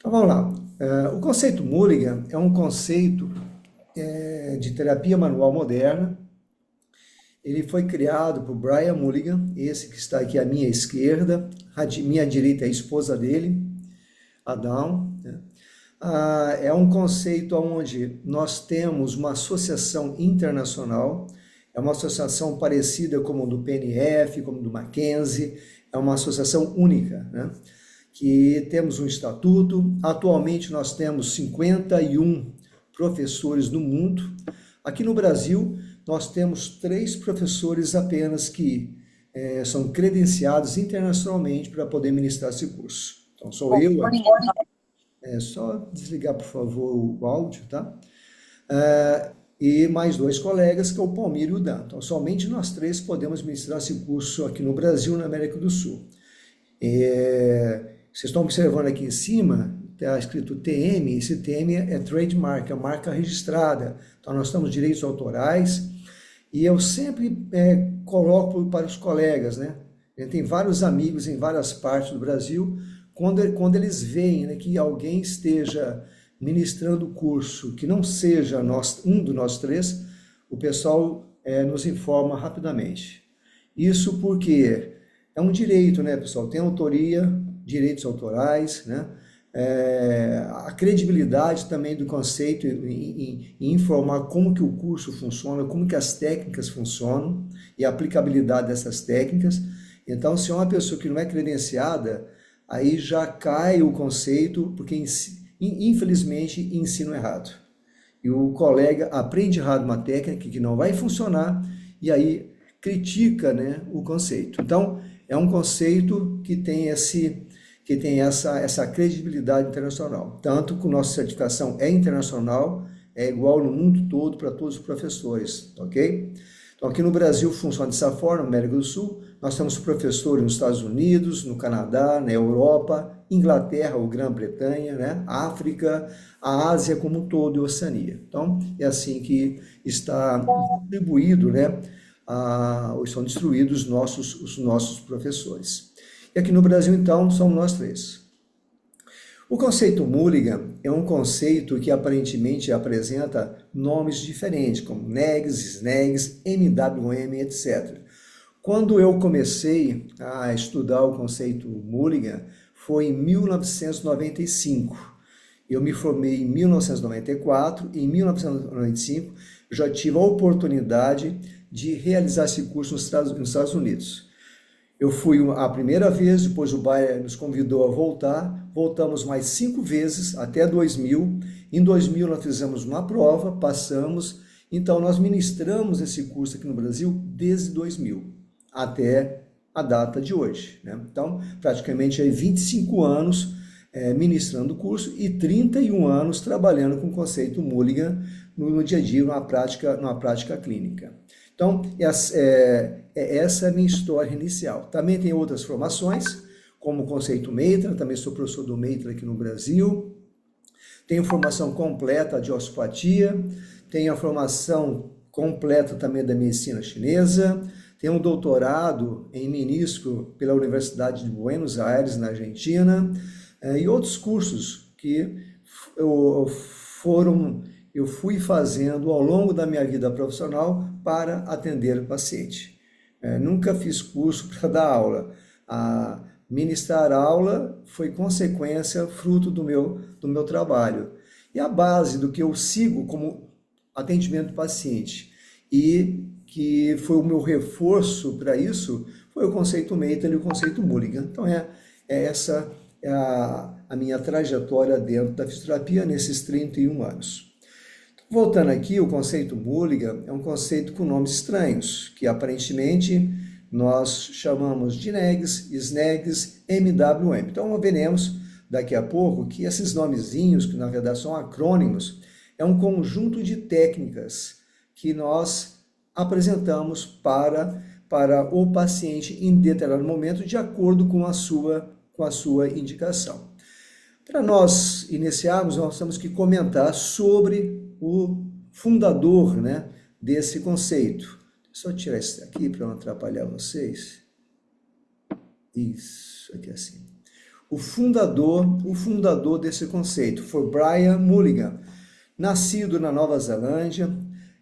Então vamos lá. O conceito Mulligan é um conceito de terapia manual moderna. Ele foi criado por Brian Mulligan, esse que está aqui à minha esquerda, à minha direita é a esposa dele, a Dawn, né? É um conceito onde nós temos uma associação internacional, é uma associação parecida como do PNF, como do Mackenzie, é uma associação única, né? Que temos um estatuto. Atualmente nós temos 51 professores no mundo. Aqui no Brasil nós temos 3 professores apenas que são credenciados internacionalmente para poder ministrar esse curso. Então sou eu aqui. É só desligar, por favor, o áudio, tá? E mais 2 colegas, que é o Palmiro e o Dan. Então, somente nós 3 podemos ministrar esse curso aqui no Brasil, na América do Sul. Vocês estão observando aqui em cima, está escrito TM, esse TM é trademark, é marca registrada. Então, nós temos direitos autorais, e eu sempre coloco para os colegas, né? Tem vários amigos em várias partes do Brasil. Quando eles veem, né, que alguém esteja ministrando o curso que não seja um de nós 3, o pessoal nos informa rapidamente. Isso porque é um direito, né, pessoal? Tem autoria, direitos autorais, né? A credibilidade também do conceito em informar como que o curso funciona, como que as técnicas funcionam e a aplicabilidade dessas técnicas. Então, se é uma pessoa que não é credenciada, aí já cai o conceito, porque infelizmente ensino errado. E o colega aprende errado uma técnica que não vai funcionar, e aí critica, né, o conceito. Então, é um conceito que tem essa credibilidade internacional. Tanto que a nossa certificação é internacional, é igual no mundo todo para todos os professores, ok? Então, aqui no Brasil funciona dessa forma, na América do Sul. Nós temos professores nos Estados Unidos, no Canadá, na Europa, Inglaterra ou Grã-Bretanha, né? África, a Ásia como um todo e Oceania. Então, é assim que está distribuído, né? São distribuídos os nossos professores. E aqui no Brasil, então, somos nós 3. O conceito Mulligan é um conceito que aparentemente apresenta nomes diferentes, como NEGS, SNEGS, MWM, etc. Quando eu comecei a estudar o conceito Mulligan, foi em 1995. Eu me formei em 1994 e em 1995 já tive a oportunidade de realizar esse curso nos Estados Unidos. Eu fui a primeira vez, depois o Bayer nos convidou a voltar, voltamos mais 5 vezes até 2000. Em 2000 nós fizemos uma prova, passamos, então nós ministramos esse curso aqui no Brasil desde 2000 até a data de hoje, né? Então, praticamente aí 25 anos ministrando o curso e 31 anos trabalhando com o conceito Mulligan no dia a dia, numa prática clínica. Então, essa é a minha história inicial. Também tem outras formações, como o conceito Meitra, também sou professor do Meitra aqui no Brasil. Tenho formação completa de osteopatia, tenho a formação completa também da medicina chinesa, tenho um doutorado em menisco pela Universidade de Buenos Aires, na Argentina, e outros cursos que eu fui fazendo ao longo da minha vida profissional para atender o paciente. Nunca fiz curso para dar aula. Ministrar aula foi consequência, fruto do meu trabalho. E a base do que eu sigo como atendimento do paciente e que foi o meu reforço para isso, foi o conceito Meitner e o conceito Mulligan. Então, essa é a minha trajetória dentro da fisioterapia nesses 31 anos. Voltando aqui, o conceito Mulligan é um conceito com nomes estranhos, que aparentemente nós chamamos de NEGS, SNEGS, MWM. Então, veremos daqui a pouco que esses nomezinhos, que na verdade são acrônimos, é um conjunto de técnicas que nós apresentamos para o paciente em determinado momento, de acordo com a sua indicação. Para nós iniciarmos, nós temos que comentar sobre o fundador, né, desse conceito. Deixa eu só tirar isso daqui para não atrapalhar vocês. Isso, aqui assim. o fundador desse conceito foi Brian Mulligan, nascido na Nova Zelândia.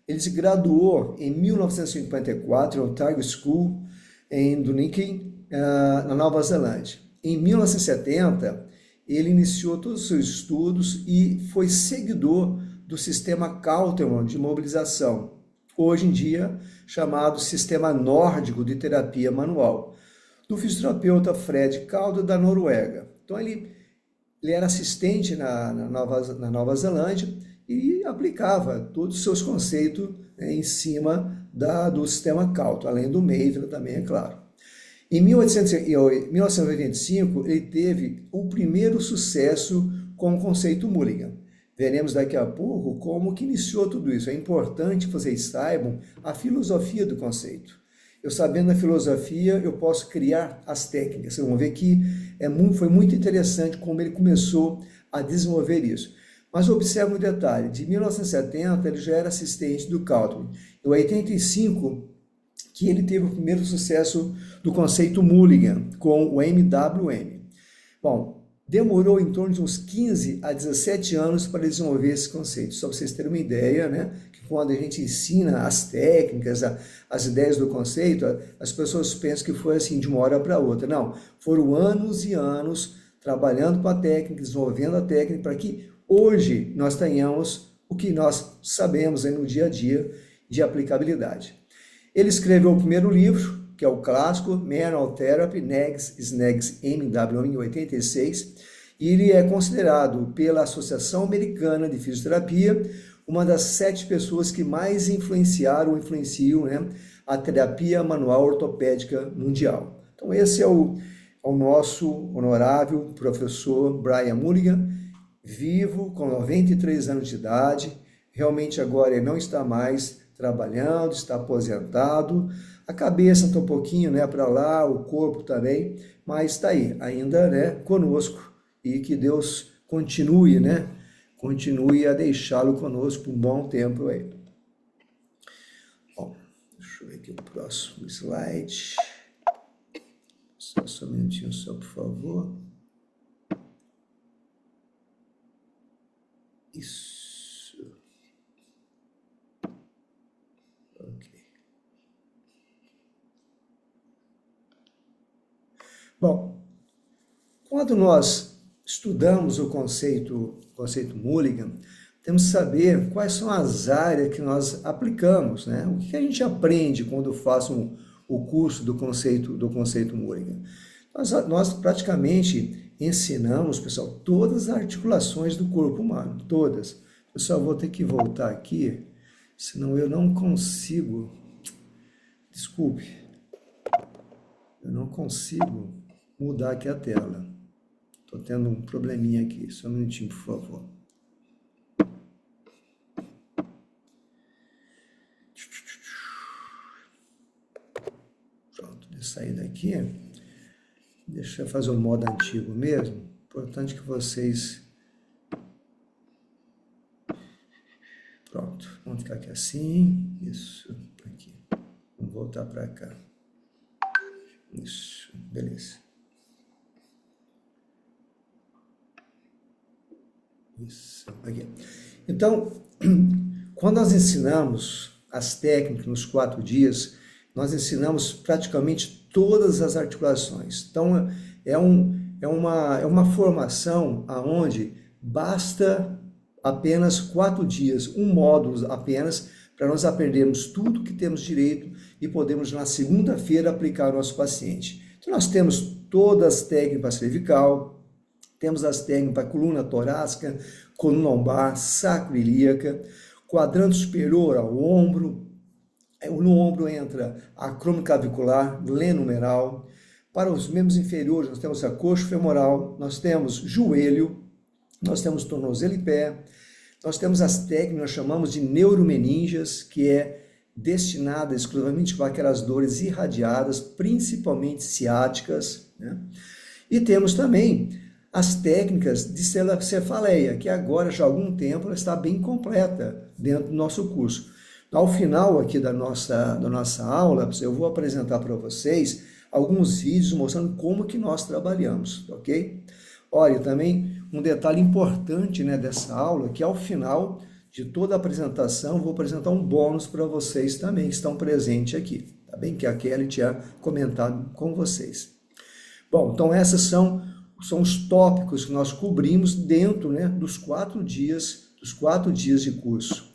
Ele se graduou em 1954 no Otago School, em Dunedin, na Nova Zelândia. Em 1970, ele iniciou todos os seus estudos e foi seguidor do sistema Cauterman de mobilização, hoje em dia chamado Sistema Nórdico de Terapia Manual, do fisioterapeuta Fred Calder, da Noruega. Então ele era assistente na Nova Zelândia e aplicava todos os seus conceitos em cima do sistema Cauter, além do Maitland também, é claro. Em 1985, ele teve o primeiro sucesso com o conceito Mulligan. Veremos daqui a pouco como que iniciou tudo isso. É importante que vocês saibam a filosofia do conceito. Eu sabendo a filosofia, eu posso criar as técnicas. Vocês vão ver que foi muito interessante como ele começou a desenvolver isso. Mas observe um detalhe, de 1970 ele já era assistente do Cauterman. Em 85, que ele teve o primeiro sucesso do conceito Mulligan, com o MWM. Bom, demorou em torno de uns 15 a 17 anos para desenvolver esse conceito. Só para vocês terem uma ideia, né? Que quando a gente ensina as técnicas, as ideias do conceito, as pessoas pensam que foi assim de uma hora para outra. Não, foram anos e anos trabalhando com a técnica, desenvolvendo a técnica, para que hoje nós tenhamos o que nós sabemos aí no dia a dia de aplicabilidade. Ele escreveu o primeiro livro, que é o clássico Manual Therapy, Nags, Snags, MWM, em 86, e ele é considerado pela Associação Americana de Fisioterapia uma das 7 pessoas que mais influenciam, né, a terapia manual ortopédica mundial. Então esse é o nosso honorável professor Brian Mulligan, vivo, com 93 anos de idade. Realmente agora ele não está mais trabalhando, está aposentado, a cabeça está um pouquinho, né, para lá, o corpo também, mas está aí, ainda, né, conosco, e que Deus continue, né, continue a deixá-lo conosco por um bom tempo aí. Bom, deixa eu ver aqui o próximo slide. Só um minutinho só, por favor. Isso. Bom, quando nós estudamos o conceito Mulligan, temos que saber quais são as áreas que nós aplicamos, né? O que a gente aprende quando faz o curso do conceito Mulligan? Nós praticamente ensinamos, pessoal, todas as articulações do corpo humano, todas. Eu só vou ter que voltar aqui, senão eu não consigo, desculpe, eu não consigo mudar aqui a tela. Estou tendo um probleminha aqui. Só um minutinho, por favor. Pronto, deixa eu sair daqui. Deixa eu fazer o modo antigo mesmo. Importante que vocês... Pronto, vamos ficar aqui assim. Isso, aqui. Vamos voltar para cá. Isso, beleza. Isso, aqui. Então, quando nós ensinamos as técnicas nos 4 dias, nós ensinamos praticamente todas as articulações. Então, é uma formação onde basta apenas 4 dias, um módulo apenas, para nós aprendermos tudo que temos direito e podemos, na segunda-feira, aplicar ao nosso paciente. Então, nós temos todas as técnicas para cervical, temos as técnicas para coluna torácica, coluna lombar, sacroiliaca, quadrante superior ao ombro. No ombro entra a cromoclavicular, glenumeral. Para os membros inferiores, nós temos a coxa femoral, nós temos joelho, nós temos tornozelo e pé, nós temos as técnicas que nós chamamos de neuromeninges, que é destinada exclusivamente para aquelas dores irradiadas, principalmente ciáticas, né? E temos também as técnicas de cefaleia, que agora, já há algum tempo, ela está bem completa dentro do nosso curso. Ao final aqui da nossa aula, eu vou apresentar para vocês alguns vídeos mostrando como que nós trabalhamos, ok? Olha, também um detalhe importante, né, dessa aula, que ao final de toda a apresentação, vou apresentar um bônus para vocês também, que estão presentes aqui, tá bem? Que a Kelly tinha comentado com vocês. Bom, então esses são os tópicos que nós cobrimos dentro, né, dos 4 dias de curso.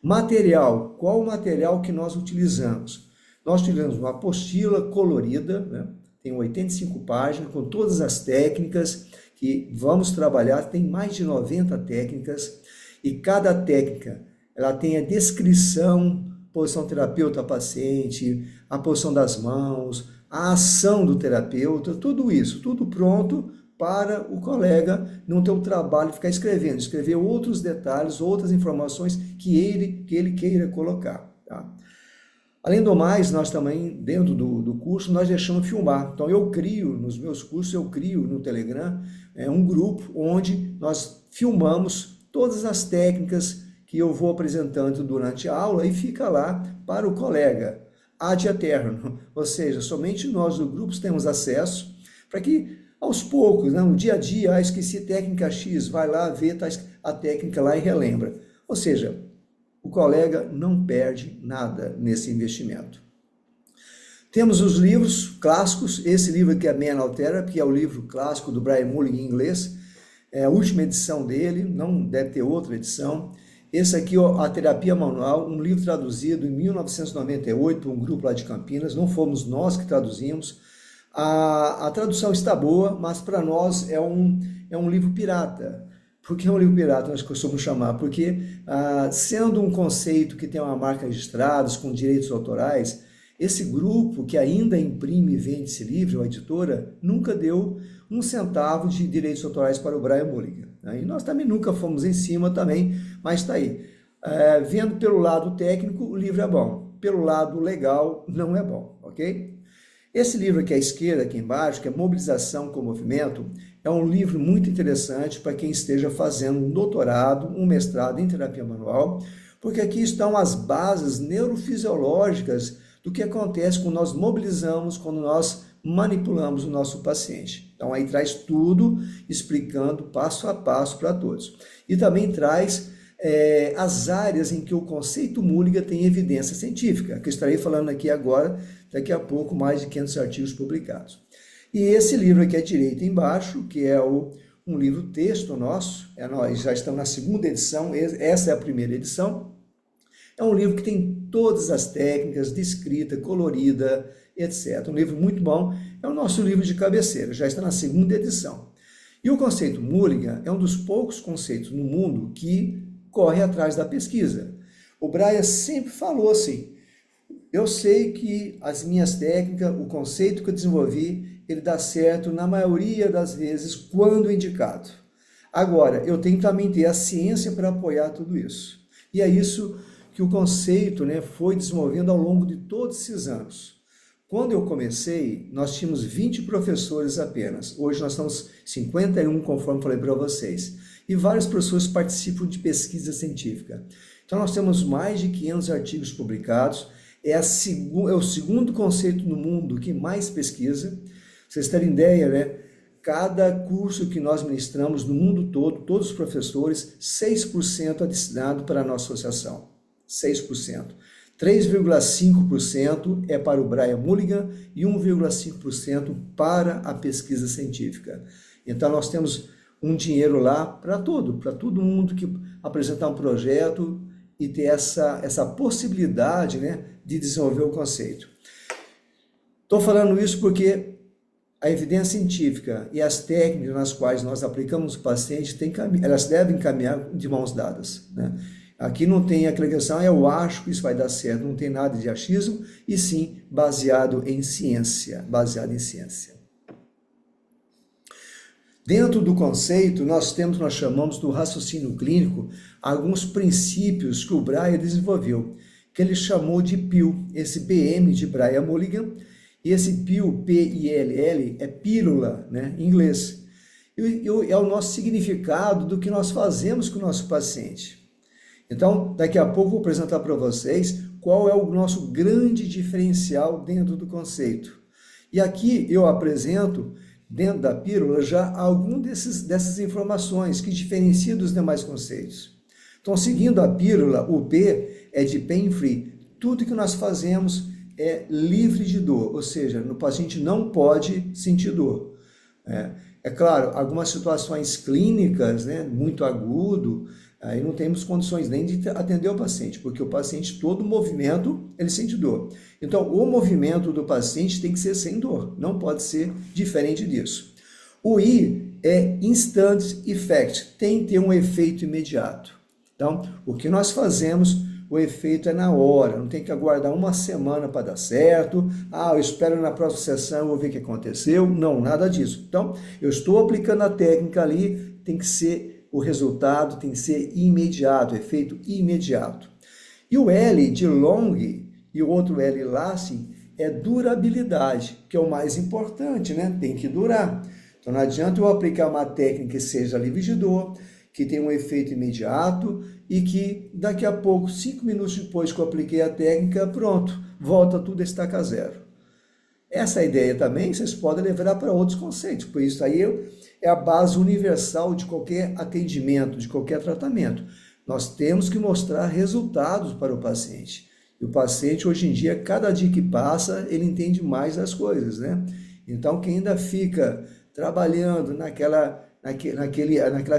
Material, qual o material que nós utilizamos? Nós utilizamos uma apostila colorida, né, tem 85 páginas, com todas as técnicas que vamos trabalhar, tem mais de 90 técnicas, e cada técnica, ela tem a descrição, posição terapeuta-paciente, a posição das mãos, a ação do terapeuta, tudo isso, tudo pronto para o colega não ter o trabalho de ficar escrevendo, escrever outros detalhes, outras informações que ele queira colocar. Tá? Além do mais, nós também, dentro do curso, nós deixamos filmar. Então, eu crio, nos meus cursos, eu crio no Telegram um grupo onde nós filmamos todas as técnicas que eu vou apresentando durante a aula e fica lá para o colega, ad eterno. Ou seja, somente nós do grupo temos acesso para que, aos poucos, né, no dia a dia, esqueci técnica X, vai lá, vê tá a técnica lá e relembra. Ou seja, o colega não perde nada nesse investimento. Temos os livros clássicos, esse livro aqui é Mental Therapy, que é o livro clássico do Brian Mulligan em inglês, é a última edição dele, não deve ter outra edição. Esse aqui, A Terapia Manual, um livro traduzido em 1998 por um grupo lá de Campinas, não fomos nós que traduzimos. A tradução está boa, mas para nós é um livro pirata. Por que é um livro pirata, nós costumamos chamar? Porque, sendo um conceito que tem uma marca registrada, com direitos autorais, esse grupo que ainda imprime e vende esse livro, a editora, nunca deu um centavo de direitos autorais para o Brian Mulligan. Né? E nós também nunca fomos em cima também, mas está aí. Vendo pelo lado técnico, o livro é bom. Pelo lado legal, não é bom, ok? Esse livro aqui à esquerda, aqui embaixo, que é Mobilização com Movimento, é um livro muito interessante para quem esteja fazendo um doutorado, um mestrado em terapia manual, porque aqui estão as bases neurofisiológicas do que acontece quando nós mobilizamos, quando nós manipulamos o nosso paciente. Então aí traz tudo, explicando passo a passo para todos. E também traz as áreas em que o conceito Mulligan tem evidência científica, que eu estarei falando aqui agora, daqui a pouco, mais de 500 artigos publicados. E esse livro aqui à direita embaixo, que é um livro texto nosso, nós já estamos na segunda edição, essa é a primeira edição, é um livro que tem todas as técnicas de escrita, colorida, etc. Um livro muito bom, é o nosso livro de cabeceira, já está na segunda edição. E o conceito Mulligan é um dos poucos conceitos no mundo que corre atrás da pesquisa. O Brian sempre falou assim, eu sei que as minhas técnicas, o conceito que eu desenvolvi, ele dá certo na maioria das vezes quando indicado. Agora, eu tenho que também ter a ciência para apoiar tudo isso. E é isso que o conceito, né, foi desenvolvendo ao longo de todos esses anos. Quando eu comecei, nós tínhamos 20 professores apenas. Hoje nós estamos 51, conforme falei para vocês. E vários professores participam de pesquisa científica. Então nós temos mais de 500 artigos publicados. É o segundo conceito no mundo que mais pesquisa. Vocês terem ideia, né? Cada curso que nós ministramos no mundo todo, todos os professores, 6% é destinado para a nossa associação. 6%. 3,5% é para o Brian Mulligan e 1,5% para a pesquisa científica. Então nós temos um dinheiro lá para todo mundo que apresentar um projeto e ter essa possibilidade, né, de desenvolver o conceito. Estou falando isso porque a evidência científica e as técnicas nas quais nós aplicamos o paciente, elas devem caminhar de mãos dadas, né? Aqui não tem aquela questão, eu acho que isso vai dar certo, não tem nada de achismo, e sim baseado em ciência, Dentro do conceito, nós chamamos do raciocínio clínico, alguns princípios que o Brian desenvolveu, que ele chamou de PIL, esse PM de Brian Mulligan, e esse PIL, P-I-L-L, é pílula, né, em inglês. E é o nosso significado do que nós fazemos com o nosso paciente. Então, daqui a pouco vou apresentar para vocês qual é o nosso grande diferencial dentro do conceito. E aqui eu apresento dentro da pílula já algum dessas informações que diferencia dos demais conceitos. Então, seguindo a pílula, o P é de pain free. Tudo que nós fazemos é livre de dor, ou seja, o paciente não pode sentir dor. É claro, algumas situações clínicas, né, muito agudo, aí não temos condições nem de atender o paciente, porque o paciente, todo movimento, ele sente dor. Então, o movimento do paciente tem que ser sem dor, não pode ser diferente disso. O I é instant effect, tem que ter um efeito imediato. Então, o que nós fazemos, o efeito é na hora, não tem que aguardar uma semana para dar certo, eu espero na próxima sessão, eu vou ver o que aconteceu. Não, nada disso. Então, eu estou aplicando a técnica ali, tem que ser, o resultado tem que ser imediato, efeito imediato. E o L de long e o outro L lasting é durabilidade, que é o mais importante, né? Tem que durar. Então, não adianta eu aplicar uma técnica que seja livre de dor, que tem um efeito imediato e que daqui a pouco, 5 minutos depois que eu apliquei a técnica, pronto, volta tudo a estaca zero. Essa ideia também vocês podem levar para outros conceitos, por isso aí é a base universal de qualquer atendimento, de qualquer tratamento. Nós temos que mostrar resultados para o paciente. E o paciente, hoje em dia, cada dia que passa, ele entende mais as coisas, né? Então, quem ainda fica trabalhando naquela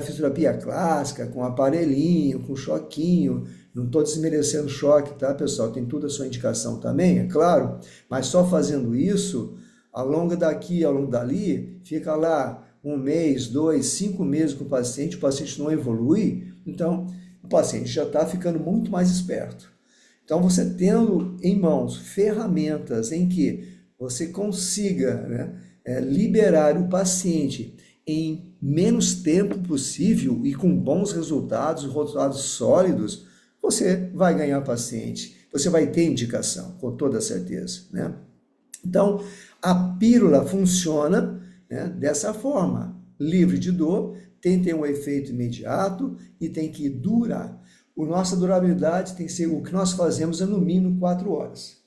fisioterapia clássica, com aparelhinho, com choquinho, não estou desmerecendo choque, tá, pessoal? Tem tudo a sua indicação também, é claro, mas só fazendo isso, ao longo daqui, ao longo dali, fica lá 1 mês, 2, 5 meses com o paciente não evolui, então o paciente já está ficando muito mais esperto. Então, você tendo em mãos ferramentas em que você consiga, né, liberar o paciente em menos tempo possível e com bons resultados sólidos, você vai ganhar paciente, você vai ter indicação, com toda certeza, né? Então, a pílula funciona, né, dessa forma, livre de dor, tem que ter um efeito imediato e tem que durar. A nossa durabilidade tem que ser, o que nós fazemos é no mínimo 4 horas.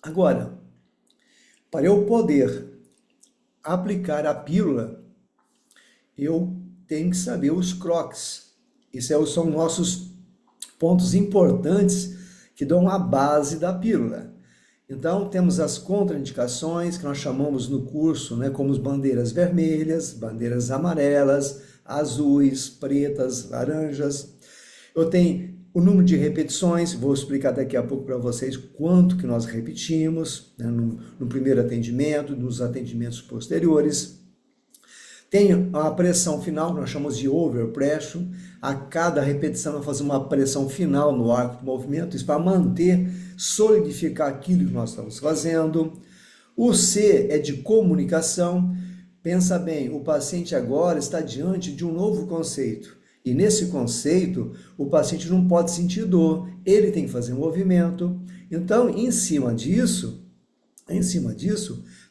Agora, para eu poder aplicar a pílula, eu tenho que saber os croques. Esses são nossos pontos importantes que dão a base da pílula. Então, temos as contraindicações, que nós chamamos no curso, né, como as bandeiras vermelhas, bandeiras amarelas, azuis, pretas, laranjas. Eu tenho o número de repetições, vou explicar daqui a pouco para vocês quanto que nós repetimos, né, no primeiro atendimento, nos atendimentos posteriores. Tem a pressão final, que nós chamamos de overpressure. A cada repetição nós fazemos uma pressão final no arco do movimento, isso para manter, solidificar aquilo que nós estamos fazendo. O C é de comunicação. Pensa bem, o paciente agora está diante de um novo conceito. E nesse conceito, o paciente não pode sentir dor, ele tem que fazer um movimento. Então, em cima disso,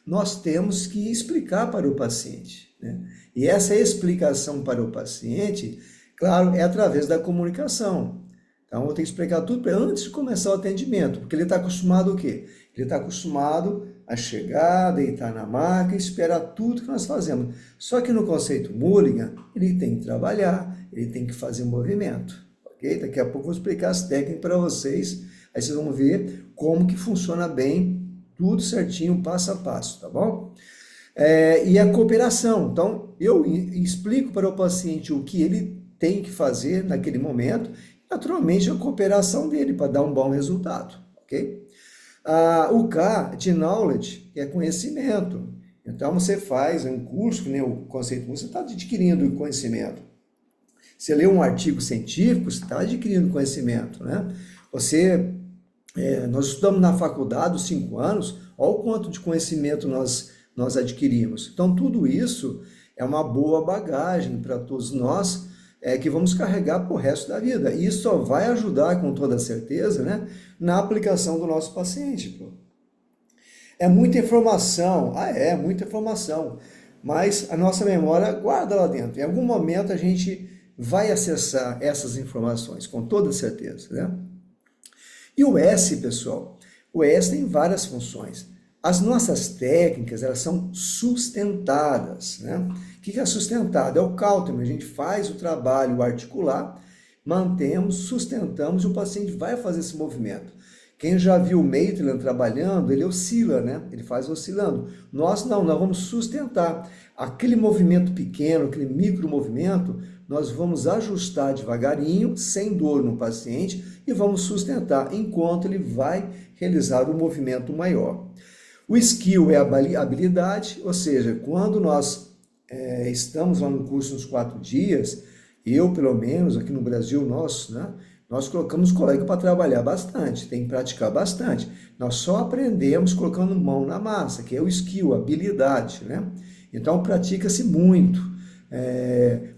nós temos que explicar para o paciente, né? E essa explicação para o paciente, claro, é através da comunicação. Então, eu tenho que explicar tudo antes de começar o atendimento, porque ele está acostumado o quê? Ele está acostumado a chegar, deitar na maca e esperar tudo que nós fazemos. Só que no conceito Mulligan, ele tem que trabalhar, ele tem que fazer movimento, ok? Daqui a pouco eu vou explicar as técnicas para vocês, aí vocês vão ver como que funciona bem, tudo certinho, passo a passo, tá bom? E a cooperação, então eu explico para o paciente o que ele tem que fazer naquele momento, naturalmente a cooperação dele para dar um bom resultado, ok? O K de knowledge é conhecimento, então você faz um curso, né, o conceito, você está adquirindo conhecimento. Você lê um artigo científico, você está adquirindo conhecimento, né? Nós estudamos na faculdade os 5 anos, olha o quanto de conhecimento nós adquirimos. Então, tudo isso é uma boa bagagem para todos nós, que vamos carregar para o resto da vida. E isso só vai ajudar, com toda certeza, né, na aplicação do nosso paciente. Pô. É muita informação, muita informação, mas a nossa memória guarda lá dentro. Em algum momento a gente vai acessar essas informações, com toda certeza, né? E o S, pessoal, o S tem várias funções. As nossas técnicas, elas são sustentadas, né? O que é sustentado? É o cáltemo, a gente faz o trabalho articular, mantemos, sustentamos e o paciente vai fazer esse movimento. Quem já viu o Maitland trabalhando, ele oscila, né? Ele faz oscilando. Nós não, nós vamos sustentar. Aquele movimento pequeno, aquele micro movimento, nós vamos ajustar devagarinho, sem dor no paciente, e vamos sustentar, enquanto ele vai realizar o movimento maior. O skill é a habilidade, ou seja, quando nós estamos lá no curso nos 4 dias, eu, pelo menos, aqui no Brasil, nós colocamos o colega para trabalhar bastante, tem que praticar bastante. Nós só aprendemos colocando mão na massa, que é o skill, a habilidade, né? Então, pratica-se muito,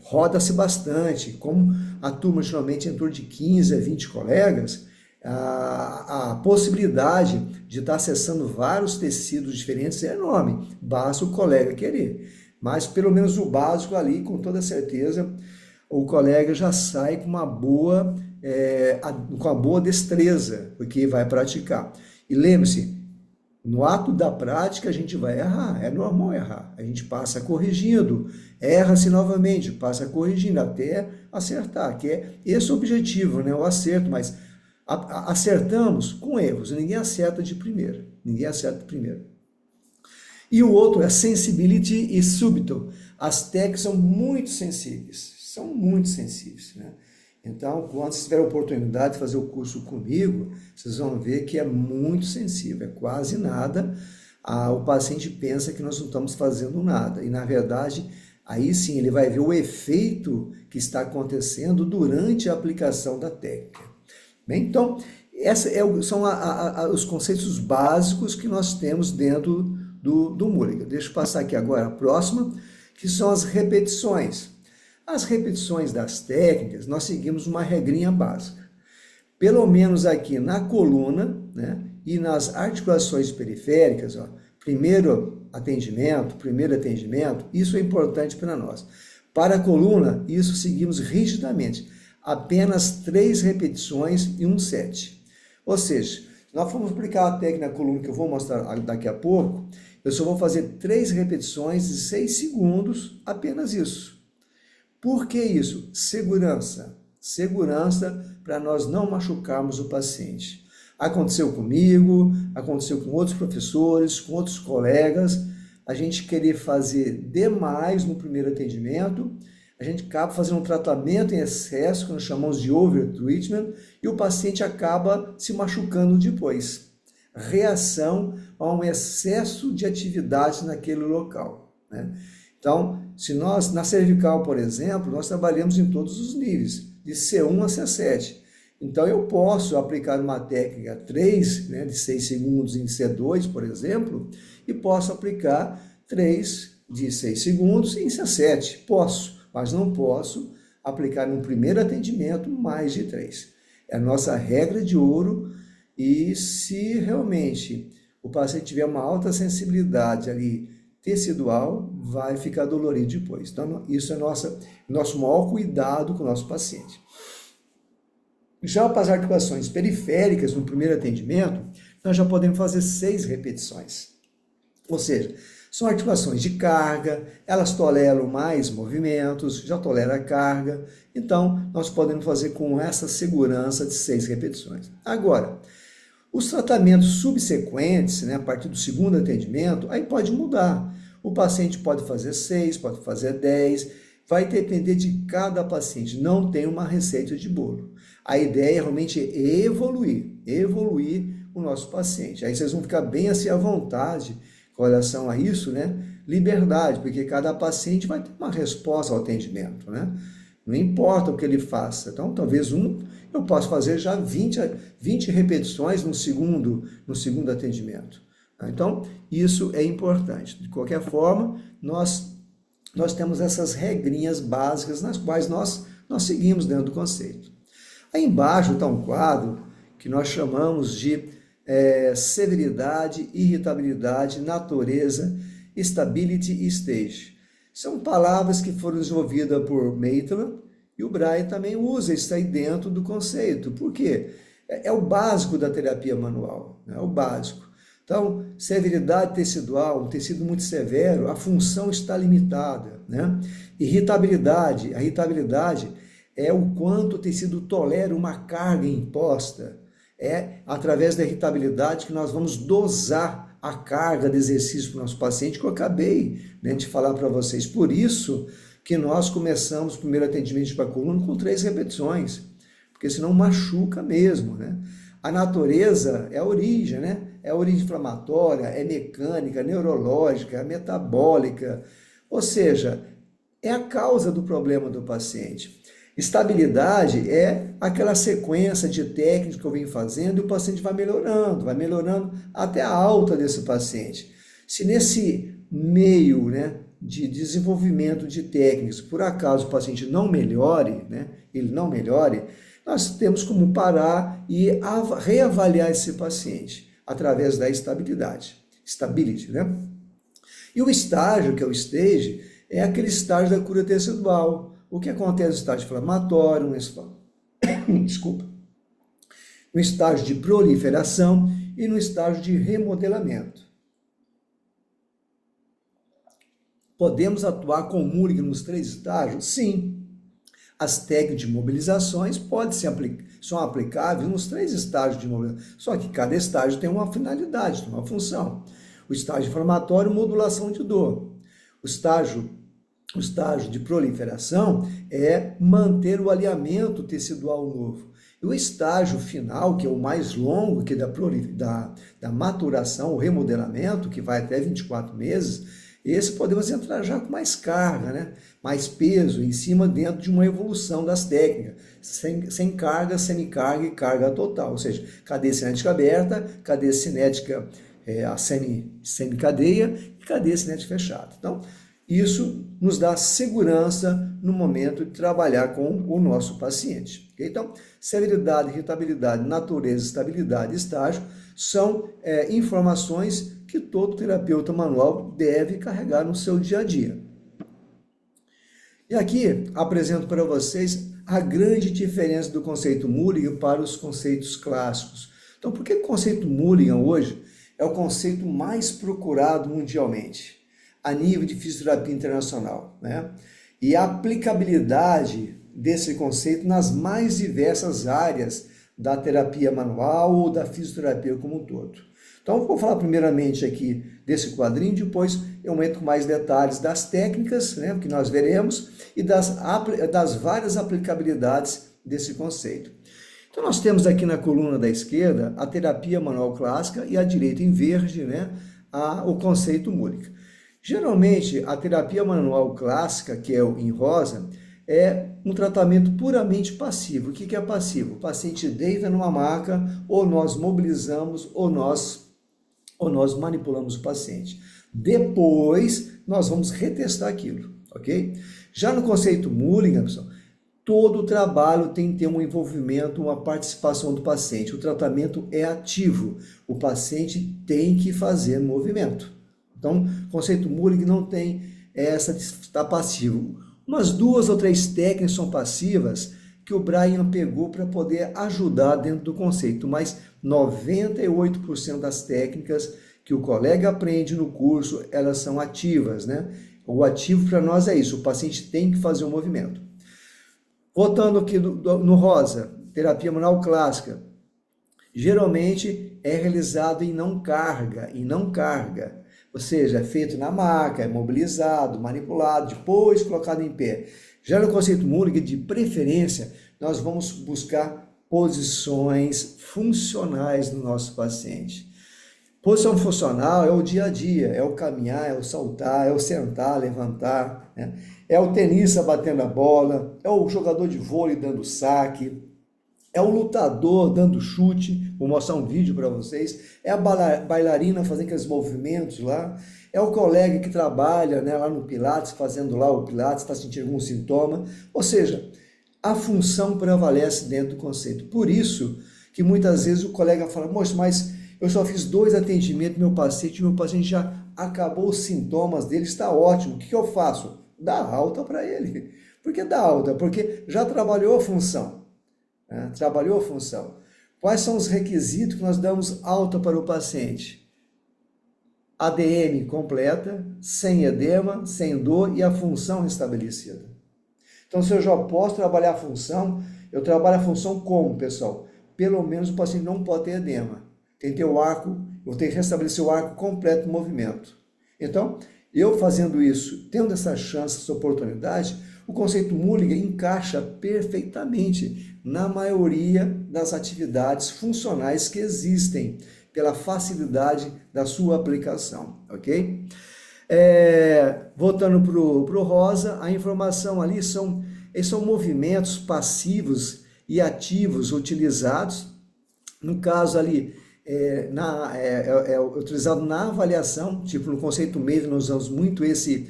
roda-se bastante. Como a turma geralmente é em torno de 15 a 20 colegas, a possibilidade de estar acessando vários tecidos diferentes é enorme, basta o colega querer. Mas pelo menos o básico ali, com toda certeza, o colega já sai com uma boa destreza, porque vai praticar. E lembre-se, no ato da prática a gente vai errar, é normal errar. A gente passa corrigindo, erra-se novamente, passa corrigindo até acertar, que é esse o objetivo, né? O acerto, mas acertamos com erros, ninguém acerta de primeira, ninguém acerta de primeira. E o outro é sensibility e subtle. As técnicas são muito sensíveis, né? Então, quando vocês tiverem a oportunidade de fazer o curso comigo, vocês vão ver que é muito sensível, é quase nada. O paciente pensa que nós não estamos fazendo nada, e na verdade, aí sim, ele vai ver o efeito que está acontecendo durante a aplicação da técnica. Bem, então, esses são os conceitos básicos que nós temos dentro do Mulligan. Deixa eu passar aqui agora a próxima, que são as repetições. As repetições das técnicas, nós seguimos uma regrinha básica. Pelo menos aqui na coluna, né, e nas articulações periféricas, primeiro atendimento, isso é importante para nós. Para a coluna, isso seguimos rigidamente. Apenas 3 repetições e um set. Ou seja, nós vamos aplicar a técnica na coluna que eu vou mostrar daqui a pouco, eu só vou fazer 3 repetições de 6 segundos, apenas isso. Por que isso? Segurança. Segurança para nós não machucarmos o paciente. Aconteceu comigo, aconteceu com outros professores, com outros colegas, a gente querer fazer demais no primeiro atendimento, a gente acaba fazendo um tratamento em excesso, que nós chamamos de overtreatment, e o paciente acaba se machucando depois. Reação a um excesso de atividade naquele local, né? Então, se nós, na cervical, por exemplo, nós trabalhamos em todos os níveis, de C1 a C7. Então, eu posso aplicar uma técnica 3, né, de 6 segundos em C2, por exemplo, e posso aplicar 3 de 6 segundos em C7. Posso, mas não posso aplicar no primeiro atendimento mais de 3. É a nossa regra de ouro, e se realmente o paciente tiver uma alta sensibilidade ali tecidual, vai ficar dolorido depois. Então, isso é nosso maior cuidado com o nosso paciente. Já para as articulações periféricas, no primeiro atendimento, nós já podemos fazer 6 repetições. Ou seja, são articulações de carga, elas toleram mais movimentos, já tolera a carga, então nós podemos fazer com essa segurança de 6 repetições. Agora, os tratamentos subsequentes, né, a partir do segundo atendimento, aí pode mudar. O paciente pode fazer 6, pode fazer 10, vai depender de cada paciente, não tem uma receita de bolo. A ideia realmente é evoluir o nosso paciente. Aí vocês vão ficar bem assim à vontade com relação a isso, né? Liberdade, porque cada paciente vai ter uma resposta ao atendimento, né? Não importa o que ele faça. Então, talvez eu possa fazer já 20 repetições no segundo atendimento. Então, isso é importante. De qualquer forma, nós temos essas regrinhas básicas nas quais nós seguimos dentro do conceito. Aí embaixo está um quadro que nós chamamos de severidade, irritabilidade, natureza, stability e stage. São palavras que foram desenvolvidas por Maitland, e o Brahe também usa isso aí dentro do conceito. Por quê? É o básico da terapia manual, né? É o básico. Então, severidade tecidual, um tecido muito severo, a função está limitada, né? Irritabilidade, a irritabilidade é o quanto o tecido tolera uma carga imposta. É através da irritabilidade que nós vamos dosar a carga de exercício para o nosso paciente, que eu acabei, né, de falar para vocês. Por isso que nós começamos o primeiro atendimento para a coluna com 3 repetições, porque senão machuca mesmo, né? A natureza é a origem, né? É a origem inflamatória, é mecânica, neurológica, metabólica, ou seja, é a causa do problema do paciente. Estabilidade é aquela sequência de técnicas que eu venho fazendo e o paciente vai melhorando até a alta desse paciente. Se nesse meio, né, de desenvolvimento de técnicas, por acaso o paciente não melhore, né, ele não melhore, nós temos como parar e reavaliar esse paciente através da estabilidade. Stability, né? E o estágio, que é o stage, é aquele estágio da cura tecidual. O que acontece no estágio inflamatório, desculpa, no estágio de proliferação e no estágio de remodelamento. Podemos atuar com Mulligan nos 3 estágios? Sim. As técnicas de mobilizações são aplicáveis nos 3 estágios de mobilização, só que cada estágio tem uma finalidade, tem uma função. O estágio inflamatório, modulação de dor. O estágio de proliferação é manter o alinhamento tecidual novo. E o estágio final, que é o mais longo, que é da maturação, o remodelamento, que vai até 24 meses, esse podemos entrar já com mais carga, né? Mais peso em cima dentro de uma evolução das técnicas, sem carga, semicarga e carga total, ou seja, cadeia cinética aberta, cadeia cinética a semicadeia e cadeia cinética fechada. Então, isso nos dá segurança no momento de trabalhar com o nosso paciente. Okay? Então, severidade, irritabilidade, natureza, estabilidade e estágio são informações que todo terapeuta manual deve carregar no seu dia a dia. E aqui apresento para vocês a grande diferença do conceito Mulligan para os conceitos clássicos. Então, por que o conceito Mulligan hoje é o conceito mais procurado mundialmente, a nível de fisioterapia internacional, né? E a aplicabilidade desse conceito nas mais diversas áreas da terapia manual ou da fisioterapia como um todo. Então, eu vou falar primeiramente aqui desse quadrinho, depois eu entro com mais detalhes das técnicas, né, que nós veremos, e das várias aplicabilidades desse conceito. Então, nós temos aqui na coluna da esquerda a terapia manual clássica e à direita em verde, né, o conceito Mulligan. Geralmente, a terapia manual clássica, que é em rosa, é um tratamento puramente passivo. O que é passivo? O paciente deita numa maca, ou nós mobilizamos, ou nós manipulamos o paciente. Depois, nós vamos retestar aquilo, ok? Já no conceito Mulligan, pessoal, todo o trabalho tem que ter um envolvimento, uma participação do paciente. O tratamento é ativo. O paciente tem que fazer movimento. Então, o conceito Mulligan não tem essa de estar passivo. Umas 2 ou 3 técnicas são passivas que o Brian pegou para poder ajudar dentro do conceito, mas 98% das técnicas que o colega aprende no curso, elas são ativas, né? O ativo para nós é isso, o paciente tem que fazer um movimento. Voltando aqui no rosa, terapia manual clássica, geralmente é realizado em não carga, ou seja, é feito na maca, é mobilizado, manipulado, depois colocado em pé. Já no conceito Mulligan, de preferência, nós vamos buscar posições funcionais no nosso paciente. Posição funcional é o dia a dia, é o caminhar, é o saltar, é o sentar, levantar, né? É o tenista batendo a bola, é o jogador de vôlei dando saque, é o lutador dando chute, vou mostrar um vídeo para vocês, é a bailarina fazendo aqueles movimentos lá, é o colega que trabalha, né, lá no Pilates, fazendo lá o Pilates, está sentindo algum sintoma, ou seja, a função prevalece dentro do conceito. Por isso que muitas vezes o colega fala, moço, mas eu só fiz 2 atendimentos no meu paciente já acabou os sintomas dele, está ótimo, o que eu faço? Dá alta para ele. Por que dá alta? Porque já trabalhou a função. Trabalhou a função. O Quais são os requisitos que nós damos alta para o paciente? ADM completa, sem edema, sem dor e a função estabelecida. Então, se eu já posso trabalhar a função, eu trabalho a função como, pessoal? Pelo menos o paciente não pode ter edema. Tem que ter o arco, eu tenho que restabelecer o arco completo do movimento. Então, eu fazendo isso, tendo essa chance, essa oportunidade, o conceito Mulligan encaixa perfeitamente na maioria das atividades funcionais que existem, pela facilidade da sua aplicação, ok? Voltando para o rosa, a informação ali são movimentos passivos e ativos utilizados, no caso ali, utilizado na avaliação, tipo no conceito MEIV nós usamos muito esse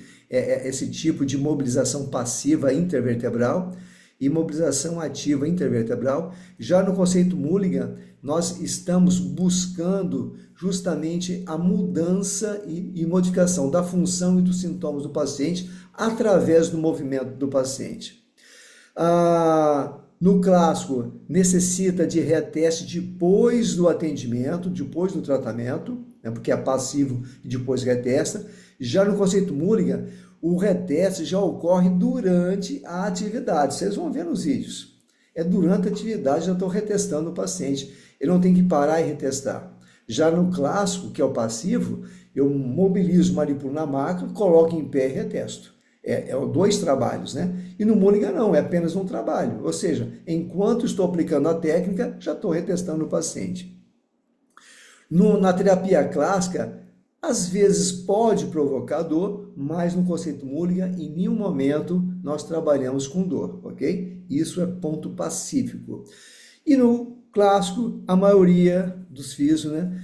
tipo de mobilização passiva intervertebral e mobilização ativa intervertebral. Já no conceito Mulligan, nós estamos buscando justamente a mudança e modificação da função e dos sintomas do paciente através do movimento do paciente. No clássico, necessita de reteste depois do atendimento, depois do tratamento, né, porque é passivo e depois retesta. Já no conceito Mulligan, o reteste já ocorre durante a atividade. Vocês vão ver nos vídeos. Durante a atividade, já estou retestando o paciente. Ele não tem que parar e retestar. Já no clássico, que é o passivo, eu mobilizo, manipulo na máquina, coloco em pé e retesto. Dois trabalhos, né? E no Mulligan não, é apenas um trabalho. Ou seja, enquanto estou aplicando a técnica, já estou retestando o paciente. Na terapia clássica, às vezes pode provocar dor, mas no conceito Mulligan, em nenhum momento nós trabalhamos com dor, ok? Isso é ponto pacífico. E no clássico, a maioria dos fisios, né,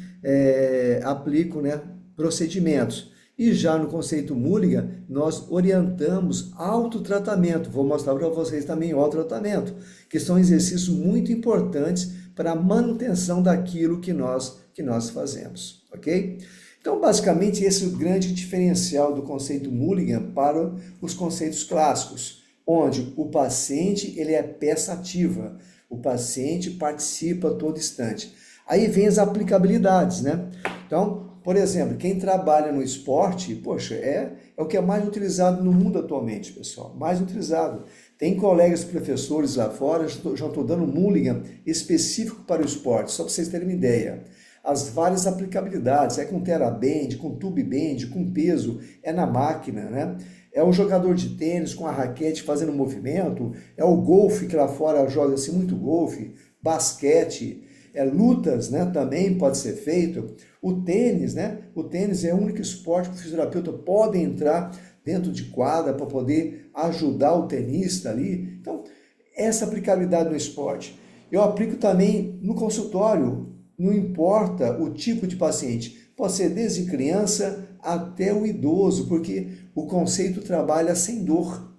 aplicam, né, procedimentos. E já no conceito Mulligan, nós orientamos autotratamento. Vou mostrar para vocês também o autotratamento, que são exercícios muito importantes para a manutenção daquilo que nós fazemos, ok? Então, basicamente, esse é o grande diferencial do conceito Mulligan para os conceitos clássicos, onde o paciente ele é peça ativa, o paciente participa a todo instante. Aí vem as aplicabilidades, né? Então, por exemplo, quem trabalha no esporte, poxa, é o que é mais utilizado no mundo atualmente, pessoal, mais utilizado. Tem colegas professores lá fora, já estou dando Mulligan específico para o esporte, só para vocês terem uma ideia. As várias aplicabilidades, com TheraBand, com TubeBand, com peso, na máquina, né? É o jogador de tênis com a raquete fazendo movimento, é o golfe que lá fora joga-se muito golfe, basquete, lutas, né? Também pode ser feito. O tênis, né? O tênis é o único esporte que o fisioterapeuta pode entrar dentro de quadra para poder ajudar o tenista ali. Então, essa aplicabilidade no esporte. Eu aplico também no consultório. Não importa o tipo de paciente, pode ser desde criança até o idoso, porque o conceito trabalha sem dor.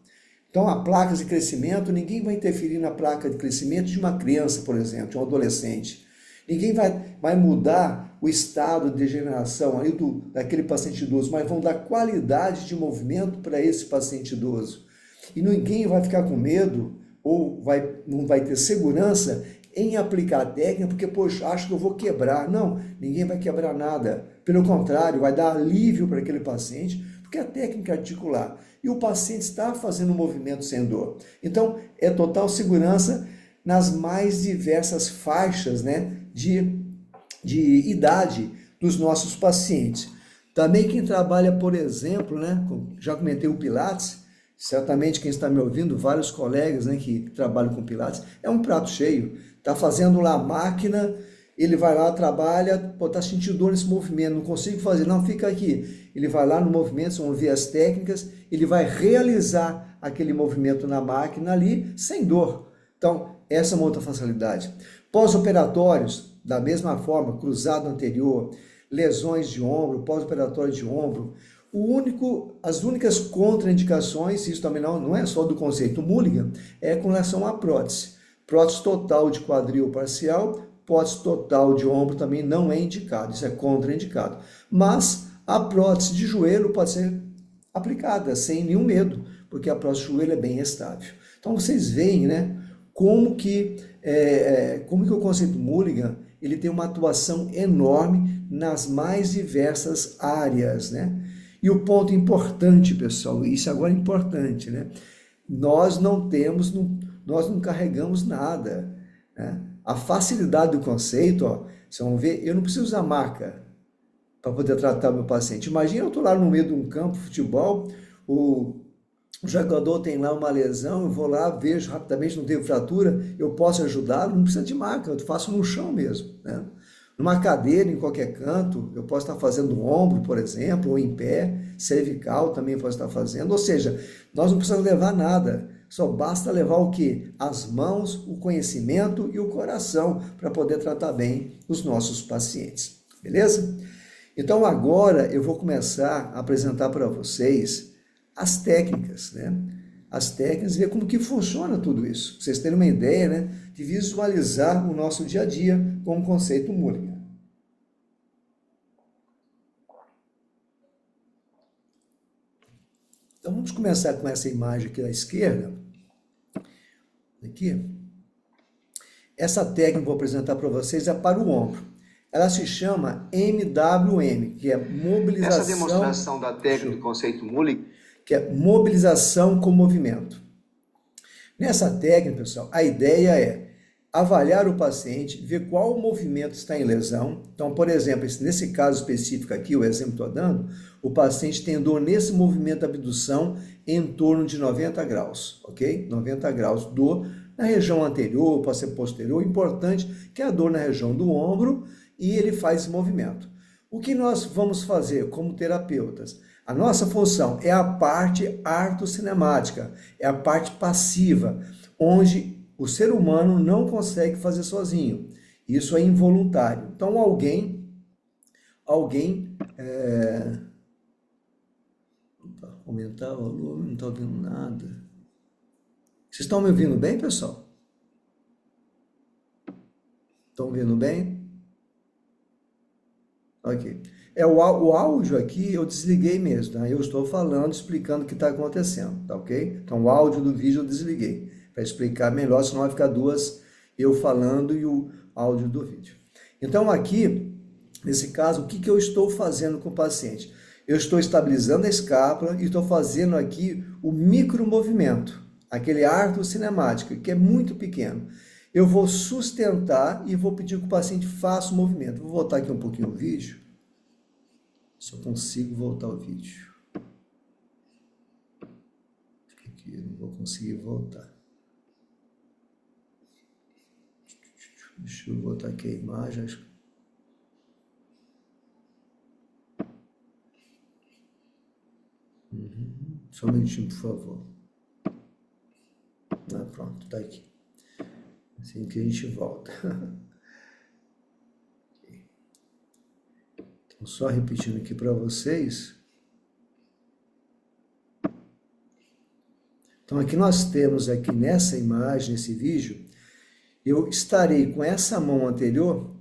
Então, a placa de crescimento, ninguém vai interferir na placa de crescimento de uma criança, por exemplo, de um adolescente. Ninguém vai mudar o estado de degeneração ali daquele paciente idoso, mas vão dar qualidade de movimento para esse paciente idoso. E ninguém vai ficar com medo ou não vai ter segurança em aplicar a técnica, porque, poxa, acho que eu vou quebrar. Não, ninguém vai quebrar nada. Pelo contrário, vai dar alívio para aquele paciente, porque a técnica é articular. E o paciente está fazendo um movimento sem dor. Então, é total segurança nas mais diversas faixas, né, de idade dos nossos pacientes. Também quem trabalha, por exemplo, né, já comentei o Pilates, certamente quem está me ouvindo, vários colegas, né, que trabalham com Pilates, é um prato cheio. Está fazendo lá a máquina, ele vai lá, trabalha, está sentindo dor nesse movimento, não consigo fazer, não, fica aqui. Ele vai lá no movimento, vão ver as técnicas, ele vai realizar aquele movimento na máquina ali, sem dor. Então, essa é uma outra facilidade. Pós-operatórios, da mesma forma, cruzado anterior, lesões de ombro, pós-operatório de ombro. As únicas contraindicações, isso também não é só do conceito Mulligan, é com relação à prótese. Prótese total de quadril parcial, prótese total de ombro também não é indicado, isso é contraindicado. Mas a prótese de joelho pode ser aplicada sem nenhum medo, porque a prótese de joelho é bem estável. Então vocês veem, né, como que como que o conceito Mulligan, ele tem uma atuação enorme nas mais diversas áreas, né? E o ponto importante, pessoal, isso agora é importante, né? Nós não carregamos nada, né? A facilidade do conceito, ó, vocês vão ver, eu não preciso usar maca para poder tratar o meu paciente. Imagina eu estou lá no meio de um campo de futebol, o jogador tem lá uma lesão, eu vou lá, vejo rapidamente, não tenho fratura, eu posso ajudá-lo, não precisa de maca, eu faço no chão mesmo, né? Numa cadeira, em qualquer canto, eu posso estar fazendo um ombro, por exemplo, ou em pé, cervical também posso estar fazendo, ou seja, nós não precisamos levar nada, só basta levar o quê? As mãos, o conhecimento e o coração para poder tratar bem os nossos pacientes, beleza? Então agora eu vou começar a apresentar para vocês as técnicas, né? As técnicas e ver como que funciona tudo isso. Pra vocês terem uma ideia, né, de visualizar o nosso dia a dia com o conceito Mulligan. Então vamos começar com essa imagem aqui à esquerda. Aqui. Essa técnica que eu vou apresentar para vocês é para o ombro. Ela se chama MWM, que é mobilização... Essa demonstração da técnica do conceito Mulligan, que é mobilização com movimento. Nessa técnica, pessoal, a ideia é avaliar o paciente, ver qual movimento está em lesão. Então, por exemplo, nesse caso específico aqui, o exemplo que estou dando, o paciente tem dor nesse movimento da abdução em torno de 90 graus, ok? 90 graus, dor na região anterior, pode ser posterior. O importante que é a dor na região do ombro e ele faz esse movimento. O que nós vamos fazer como terapeutas? A nossa função é a parte artocinemática, é a parte passiva, onde o ser humano não consegue fazer sozinho. Isso é involuntário. Então alguém aumentar o volume, não estou ouvindo nada. Vocês estão me ouvindo bem, pessoal? Estão ouvindo bem? Ok. O áudio aqui eu desliguei mesmo, tá? Eu estou falando, explicando o que está acontecendo, tá ok? Então o áudio do vídeo eu desliguei, para explicar melhor, senão vai ficar duas, eu falando e o áudio do vídeo. Então aqui, nesse caso, o que eu estou fazendo com o paciente? Eu estou estabilizando a escápula e estou fazendo aqui o micromovimento, aquele arco cinemático, que é muito pequeno. Eu vou sustentar e vou pedir que o paciente faça o movimento. Vou voltar aqui um pouquinho o vídeo. Se eu consigo voltar o vídeo. Aqui eu não vou conseguir voltar. Deixa eu botar aqui a imagem. Só um minutinho, por favor. Pronto, tá aqui. Assim que a gente volta. Então, só repetindo aqui para vocês. Então, aqui nós temos aqui nessa imagem, nesse vídeo, eu estarei com essa mão anterior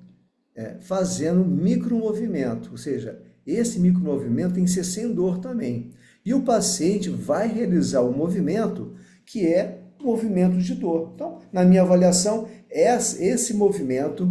fazendo micromovimento, ou seja, esse micromovimento tem que ser sem dor também. E o paciente vai realizar o movimento que é movimento de dor. Então, na minha avaliação, esse movimento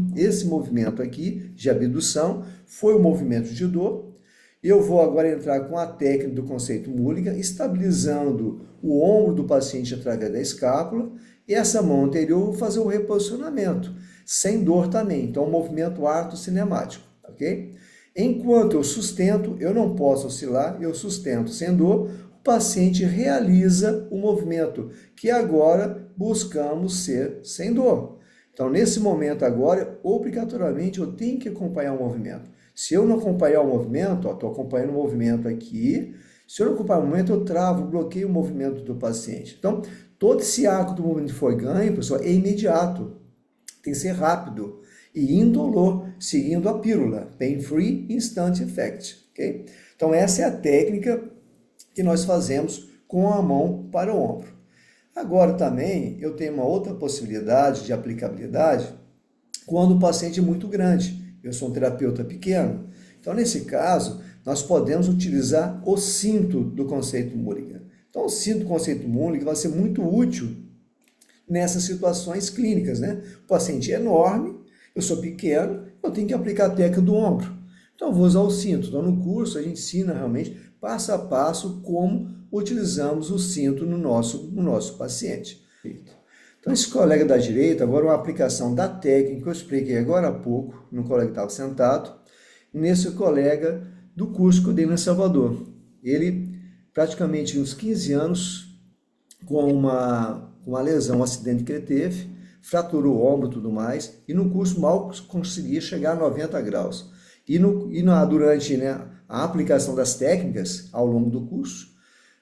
aqui de abdução foi o movimento de dor. Eu vou agora entrar com a técnica do conceito Mulligan, estabilizando o ombro do paciente através da escápula, e essa mão anterior eu vou fazer o reposicionamento, sem dor também. Então, um movimento artocinemático, ok? Enquanto eu sustento, eu não posso oscilar, eu sustento sem dor, o paciente realiza o movimento, que agora buscamos ser sem dor. Então, nesse momento agora, obrigatoriamente, eu tenho que acompanhar o movimento. Se eu não acompanhar o movimento, estou acompanhando o movimento aqui, se eu não acompanhar o movimento, eu travo, bloqueio o movimento do paciente. Então, todo esse arco do movimento que foi ganho, pessoal, é imediato. Tem que ser rápido e indolor, seguindo a pílula, Pain Free Instant Effect. Okay? Então, essa é a técnica que nós fazemos com a mão para o ombro. Agora também eu tenho uma outra possibilidade de aplicabilidade quando o paciente é muito grande. Eu sou um terapeuta pequeno. Então, nesse caso, nós podemos utilizar o cinto do conceito Mulligan. Então, o cinto do conceito Mulligan vai ser muito útil nessas situações clínicas, né? O paciente é enorme, eu sou pequeno, eu tenho que aplicar a técnica do ombro. Então, eu vou usar o cinto. Então, no curso, a gente ensina realmente, passo a passo, como utilizamos o cinto no nosso paciente. Então, esse colega da direita, agora uma aplicação da técnica que eu expliquei agora há pouco, no colega que estava sentado, nesse colega do curso que eu dei em Salvador. Ele, praticamente uns 15 anos, com uma lesão, um acidente que ele teve, fraturou o ombro e tudo mais, e no curso mal conseguia chegar a 90 graus. Durante, né, a aplicação das técnicas ao longo do curso,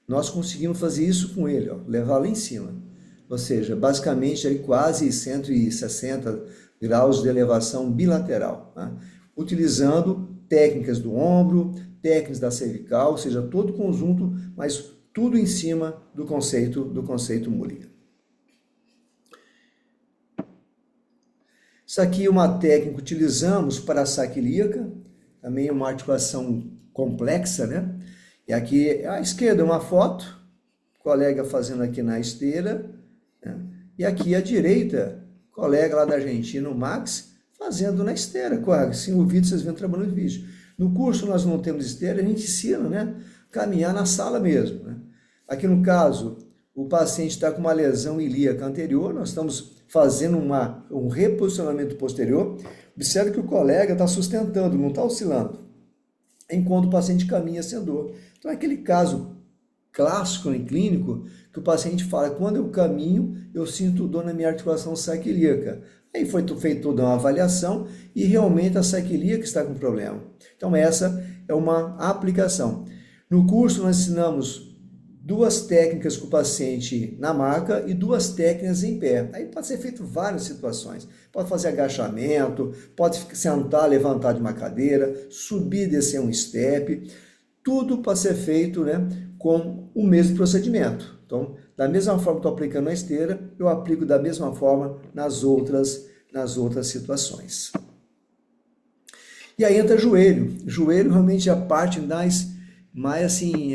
nós conseguimos fazer isso com ele, levar lá em cima. Ou seja, basicamente ali quase 160 graus de elevação bilateral, né? Utilizando técnicas do ombro, técnicas da cervical, ou seja, todo o conjunto, mas tudo em cima do conceito Mulligan. Isso aqui é uma técnica que utilizamos para a saque ilíaca, também é uma articulação complexa, né? E aqui à esquerda uma foto, colega fazendo aqui na esteira, né? E aqui à direita, colega lá da Argentina, o Max, fazendo na esteira. Assim, o vídeo, vocês vêm trabalhando no vídeo. No curso nós não temos esteira, a gente ensina, né? Caminhar na sala mesmo, né? Aqui no caso, o paciente está com uma lesão ilíaca anterior, nós estamos fazendo um reposicionamento posterior. Observe que o colega está sustentando, não está oscilando, enquanto o paciente caminha sem dor. Então é aquele caso clássico e clínico que o paciente fala, quando eu caminho, eu sinto dor na minha articulação saque ilíaca. Aí foi feita toda uma avaliação e realmente a saque ilíaca está com problema. Então essa é uma aplicação. No curso nós ensinamos 2 técnicas com o paciente na maca e 2 técnicas em pé. Aí pode ser feito várias situações. Pode fazer agachamento, pode sentar, levantar de uma cadeira, subir e descer um step. Tudo pode ser feito, né, com o mesmo procedimento. Então, da mesma forma que estou aplicando na esteira, eu aplico da mesma forma nas outras situações. E aí entra joelho. Joelho realmente é a parte mais assim,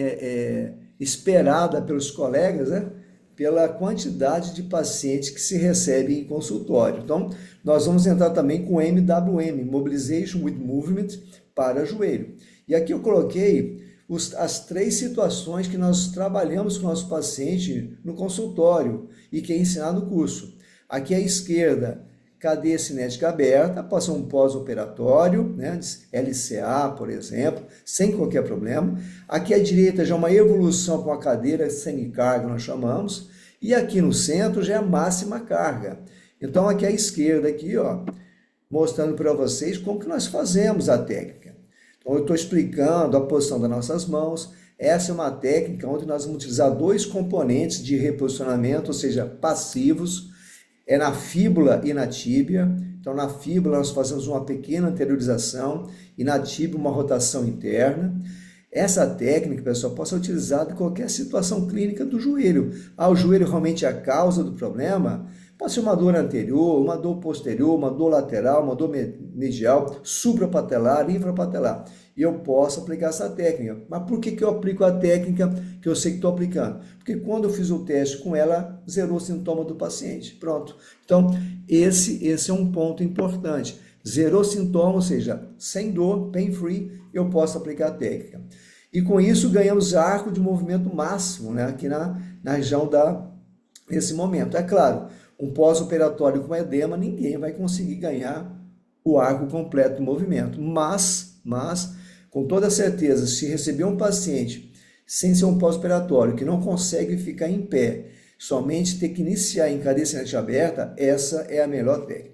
esperada pelos colegas, né? Pela quantidade de pacientes que se recebem em consultório. Então, nós vamos entrar também com MWM, Mobilization with Movement, para joelho. E aqui eu coloquei as 3 situações que nós trabalhamos com o nosso paciente no consultório e que é ensinado no curso. Aqui à esquerda, cadeia cinética aberta, pode ser um pós-operatório, né, LCA, por exemplo, sem qualquer problema. Aqui à direita já uma evolução com a cadeira semicarga, nós chamamos. E aqui no centro já é a máxima carga. Então aqui à esquerda, aqui, ó, mostrando para vocês como que nós fazemos a técnica. Então eu estou explicando a posição das nossas mãos. Essa é uma técnica onde nós vamos utilizar 2 componentes de reposicionamento, ou seja, passivos, é na fíbula e na tíbia. Então, na fíbula nós fazemos uma pequena anteriorização e na tíbia uma rotação interna. Essa técnica, pessoal, pode ser utilizada em qualquer situação clínica do joelho. O joelho realmente é a causa do problema. Pode ser uma dor anterior, uma dor posterior, uma dor lateral, uma dor medial, suprapatelar, infrapatelar. E eu posso aplicar essa técnica. Mas por que eu aplico a técnica que eu sei que estou aplicando? Porque quando eu fiz o teste com ela, zerou o sintoma do paciente. Pronto. Então, esse é um ponto importante. Zerou sintoma, ou seja, sem dor, pain-free, eu posso aplicar a técnica. E com isso ganhamos arco de movimento máximo, né, aqui na região nesse momento. É claro, um pós-operatório com edema, ninguém vai conseguir ganhar o arco completo do movimento. Mas, com toda certeza, se receber um paciente sem ser um pós-operatório, que não consegue ficar em pé, somente ter que iniciar em cadeia cinética aberta, essa é a melhor técnica.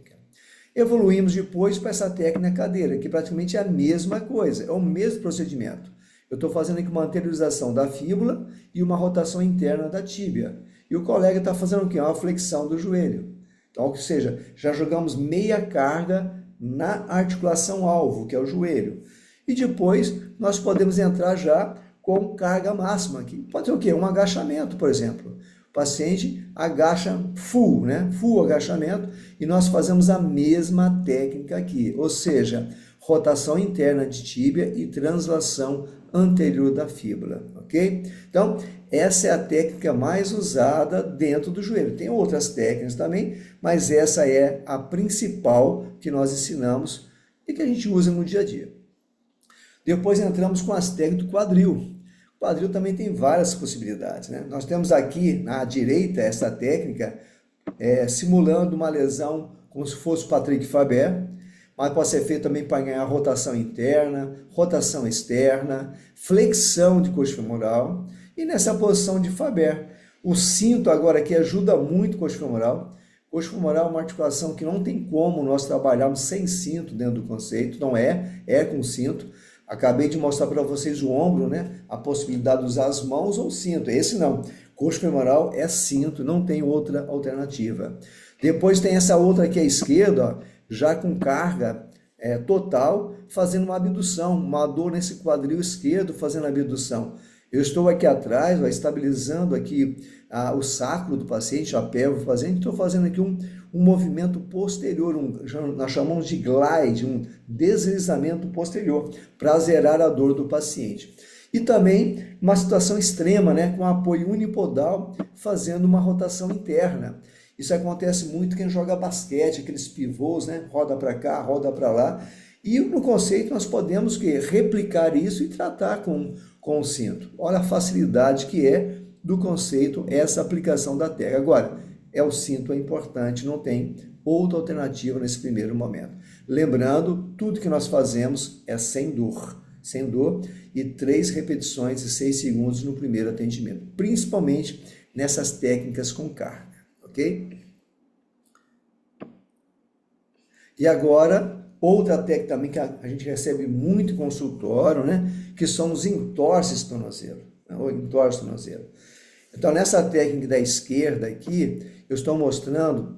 Evoluímos depois para essa técnica na cadeira, que praticamente é a mesma coisa, é o mesmo procedimento. Eu estou fazendo aqui uma anteriorização da fíbula e uma rotação interna da tíbia. E o colega está fazendo o quê? Uma flexão do joelho. Então, ou seja, já jogamos meia carga na articulação-alvo, que é o joelho. E depois nós podemos entrar já com carga máxima, que pode ser o quê? Um agachamento, por exemplo. O paciente agacha full, né? Full agachamento, e nós fazemos a mesma técnica aqui, ou seja, rotação interna de tíbia e translação anterior da fíbula, ok? Então, essa é a técnica mais usada dentro do joelho. Tem outras técnicas também, mas essa é a principal que nós ensinamos e que a gente usa no dia a dia. Depois entramos com as técnicas do quadril. O quadril também tem várias possibilidades, né? Nós temos aqui na direita essa técnica simulando uma lesão como se fosse o Patrick Faber, mas pode ser feito também para ganhar rotação interna, rotação externa, flexão de coxa femoral e nessa posição de Faber. O cinto agora aqui ajuda muito o coxa femoral. Coxa femoral é uma articulação que não tem como nós trabalharmos sem cinto dentro do conceito, não é com cinto. Acabei de mostrar para vocês o ombro, né? A possibilidade de usar as mãos ou cinto. Esse não. Coxa femoral é cinto, não tem outra alternativa. Depois tem essa outra aqui à esquerda, ó, já com carga total, fazendo uma abdução, uma dor nesse quadril esquerdo fazendo a abdução. Eu estou aqui atrás, ó, estabilizando aqui o sacro do paciente, a pelve fazendo, estou fazendo aqui um movimento posterior, nós chamamos de glide, um deslizamento posterior, para zerar a dor do paciente. E também uma situação extrema, né, com apoio unipodal, fazendo uma rotação interna. Isso acontece muito quem joga basquete, aqueles pivôs, né, roda para cá, roda para lá. E no conceito nós podemos replicar isso e tratar com o cinto. Olha a facilidade que é do conceito essa aplicação da técnica. Agora, o cinto é importante, não tem outra alternativa nesse primeiro momento. Lembrando, tudo que nós fazemos é sem dor e 3 repetições de 6 segundos no primeiro atendimento, principalmente nessas técnicas com carga, ok? E agora, outra técnica também que a gente recebe muito em consultório, né, que são os entorses tornozelo, ou entorse tornozelo. Então, nessa técnica da esquerda aqui, eu estou mostrando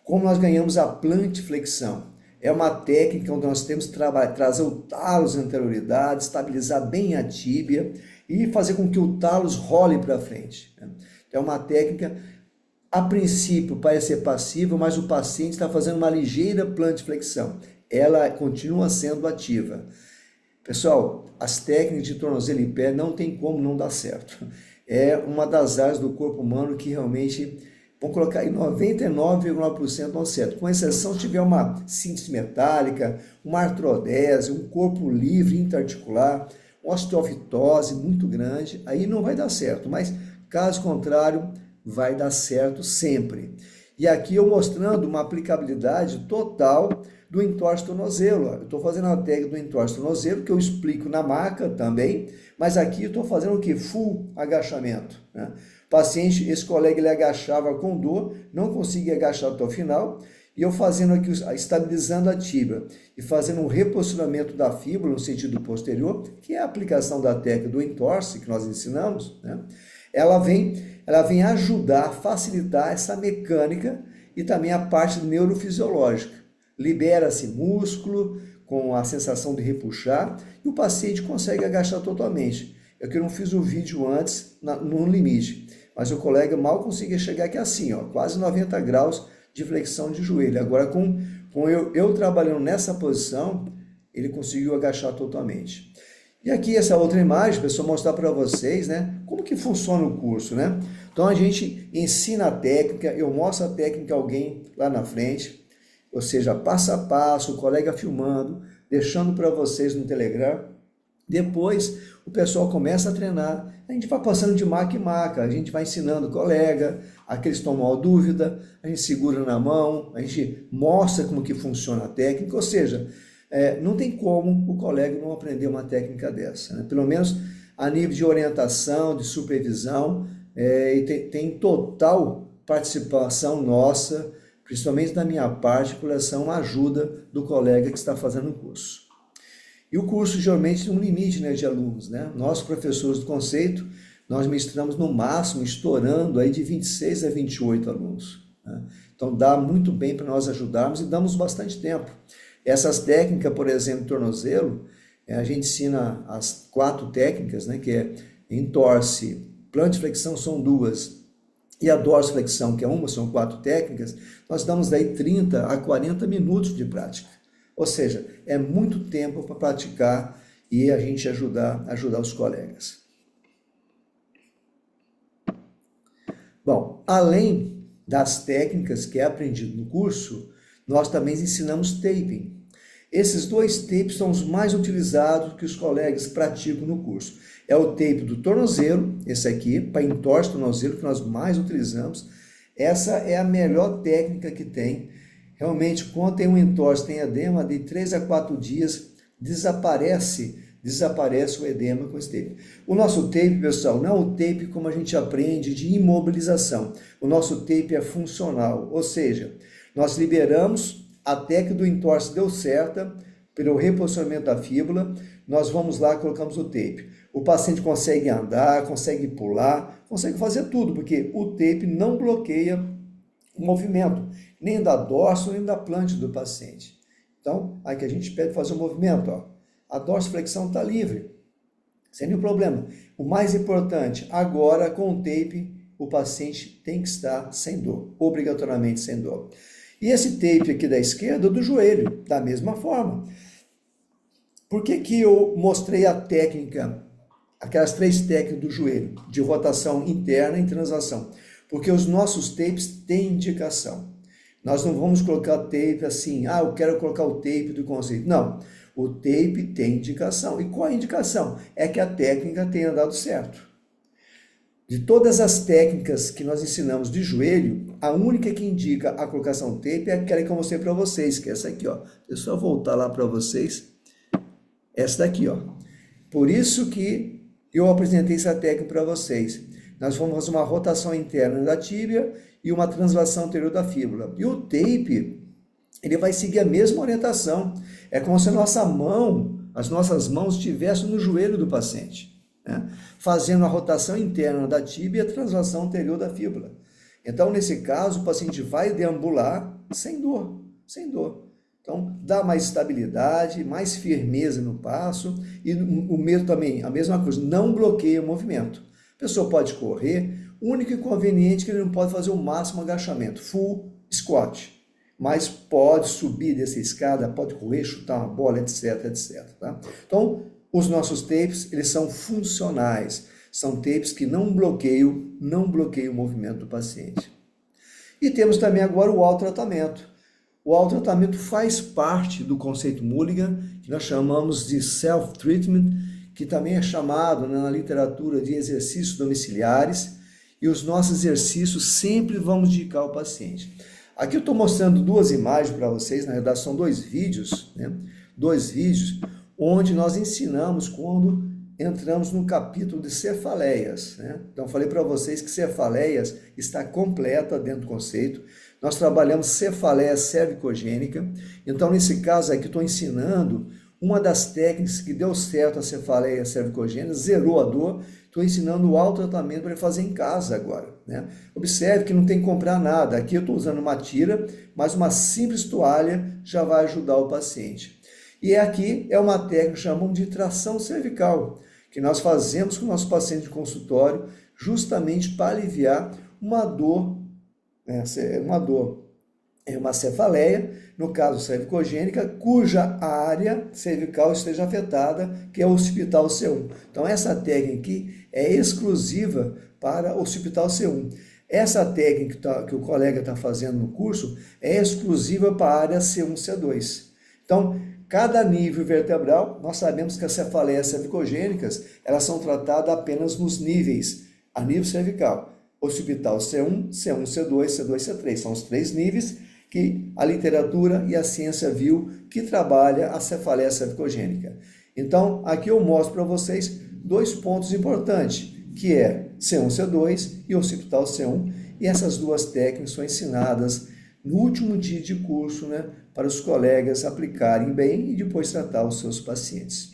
como nós ganhamos a plantiflexão. É uma técnica onde nós temos que trazer o talos na anterioridade, estabilizar bem a tíbia e fazer com que o talos role para frente. É uma técnica, a princípio, parece ser passiva, mas o paciente está fazendo uma ligeira plantiflexão. Ela continua sendo ativa. Pessoal, as técnicas de tornozelo e pé não tem como não dar certo. É uma das áreas do corpo humano que realmente, vamos colocar aí 99,9% dão certo, com exceção se tiver uma síntese metálica, uma artrodese, um corpo livre interarticular, uma osteofitose muito grande, aí não vai dar certo, mas caso contrário, vai dar certo sempre. E aqui eu mostrando uma aplicabilidade total do entorse tornozelo. Eu estou fazendo a técnica do entorse tornozelo, que eu explico na maca também, mas aqui eu estou fazendo o que? Full agachamento, né? O paciente, esse colega, ele agachava com dor, não conseguia agachar até o final, e eu fazendo aqui, estabilizando a tíbia e fazendo um reposicionamento da fíbula no sentido posterior, que é a aplicação da técnica do entorse que nós ensinamos, né? Ela vem ajudar, facilitar essa mecânica e também a parte neurofisiológica. Libera-se músculo com a sensação de repuxar e o paciente consegue agachar totalmente. Eu que não fiz o vídeo antes no limite, mas o colega mal conseguia chegar aqui assim, ó, quase 90 graus de flexão de joelho. Agora com eu trabalhando nessa posição, ele conseguiu agachar totalmente. E aqui essa outra imagem, pessoal, mostrar para vocês, né, como que funciona o curso, né? Então a gente ensina a técnica, eu mostro a técnica a alguém lá na frente, ou seja, passo a passo, o colega filmando, deixando para vocês no Telegram. Depois o pessoal começa a treinar, a gente vai passando de maca em maca, a gente vai ensinando o colega, aqueles tomam a dúvida, a gente segura na mão, a gente mostra como que funciona a técnica, ou seja, não tem como o colega não aprender uma técnica dessa, né? Pelo menos a nível de orientação, de supervisão, e tem total participação nossa, principalmente da minha parte, com relação à ajuda do colega que está fazendo o curso. E o curso geralmente tem um limite, né, de alunos, né? Nós, professores do conceito, nós ministramos no máximo, estourando aí de 26 a 28 alunos, né? Então dá muito bem para nós ajudarmos e damos bastante tempo. Essas técnicas, por exemplo, tornozelo, a gente ensina as 4 técnicas, né, que é entorse, plantiflexão são 2, e a dorsiflexão, que é uma, são 4 técnicas, nós damos daí 30 a 40 minutos de prática. Ou seja, é muito tempo para praticar e a gente ajudar os colegas. Bom, além das técnicas que é aprendido no curso, nós também ensinamos taping. Esses dois tapes são os mais utilizados que os colegas praticam no curso. É o tape do tornozelo, esse aqui, para entorse o tornozelo, que nós mais utilizamos. Essa é a melhor técnica que tem. Realmente, quando tem um entorse, tem edema, de 3 a 4 dias, desaparece o edema com esse tape. O nosso tape, pessoal, não é o tape como a gente aprende de imobilização. O nosso tape é funcional, ou seja, nós liberamos até que do entorse deu certa, pelo reposicionamento da fíbula, nós vamos lá e colocamos o tape. O paciente consegue andar, consegue pular, consegue fazer tudo, porque o tape não bloqueia o movimento, nem da dorso, nem da plante do paciente. Então, aqui a gente pede fazer o movimento, ó. A dorsiflexão está livre, sem nenhum problema. O mais importante, agora com o tape, o paciente tem que estar sem dor, obrigatoriamente sem dor. E esse tape aqui da esquerda, do joelho, da mesma forma. Por que que eu mostrei a técnica, aquelas 3 técnicas do joelho, de rotação interna e translação? Porque os nossos tapes têm indicação. Nós não vamos colocar tape assim, eu quero colocar o tape do conceito. Não, o tape tem indicação. E qual a indicação? É que a técnica tenha dado certo. De todas as técnicas que nós ensinamos de joelho, a única que indica a colocação tape é aquela que eu mostrei para vocês, que é essa aqui, ó. Deixa eu só voltar lá para vocês. Essa daqui, ó. Por isso que eu apresentei essa técnica para vocês. Nós vamos fazer uma rotação interna da tíbia e uma translação anterior da fíbula. E o tape, ele vai seguir a mesma orientação. É como se a nossa mão, as nossas mãos estivessem no joelho do paciente, né? Fazendo a rotação interna da tíbia e a translação anterior da fíbula. Então, nesse caso, o paciente vai deambular sem dor, sem dor. Então, dá mais estabilidade, mais firmeza no passo e o medo também, a mesma coisa, não bloqueia o movimento. A pessoa pode correr, o único inconveniente é que ele não pode fazer o máximo agachamento, full squat, mas pode subir dessa escada, pode correr, chutar uma bola, etc, etc. Tá? Então, os nossos tapes, eles são funcionais, são tapes que não bloqueiam o movimento do paciente. E temos também agora o autotratamento. O autotratamento faz parte do conceito Mulligan, que nós chamamos de self-treatment, que também é chamado na literatura de exercícios domiciliares, e os nossos exercícios sempre vamos indicar ao paciente. Aqui eu estou mostrando 2 imagens para vocês, na verdade são 2 vídeos, né? 2 vídeos, onde nós ensinamos quando entramos no capítulo de cefaleias, né? Então, falei para vocês que cefaleias está completa dentro do conceito. Nós trabalhamos cefaleia cervicogênica. Então, nesse caso aqui, estou ensinando uma das técnicas que deu certo a cefaleia cervicogênica, zerou a dor. Estou ensinando o autotratamento para ele fazer em casa agora, né? Observe que não tem que comprar nada. Aqui eu estou usando uma tira, mas uma simples toalha já vai ajudar o paciente. E aqui é uma técnica que chamamos de tração cervical, que nós fazemos com o nosso paciente de consultório, justamente para aliviar uma dor, né? Uma cefaleia, no caso cervicogênica, cuja área cervical esteja afetada, que é o occipital C1. Então, essa técnica aqui é exclusiva para o occipital C1. Essa técnica que o colega está fazendo no curso é exclusiva para a área C1, C2. Então, cada nível vertebral, nós sabemos que as cefaleias cervicogênicas, elas são tratadas apenas nos níveis, a nível cervical, occipital C1, C1, C2, C2, C3, são os 3 níveis que a literatura e a ciência viu que trabalha a cefaleia cervicogênica. Então, aqui eu mostro para vocês 2 pontos importantes, que é C1, C2 e occipital C1, e essas 2 técnicas são ensinadas no último dia de curso, né, para os colegas aplicarem bem e depois tratar os seus pacientes.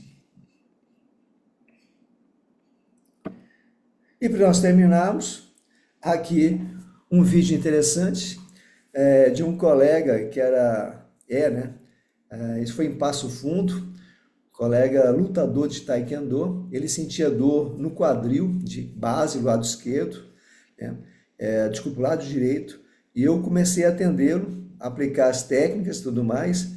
E para nós terminarmos, aqui um vídeo interessante de um colega que isso foi em Passo Fundo, colega lutador de taekwondo. Ele sentia dor no quadril de base, do lado esquerdo, né, desculpa, lado direito, e eu comecei a atendê-lo, aplicar as técnicas e tudo mais.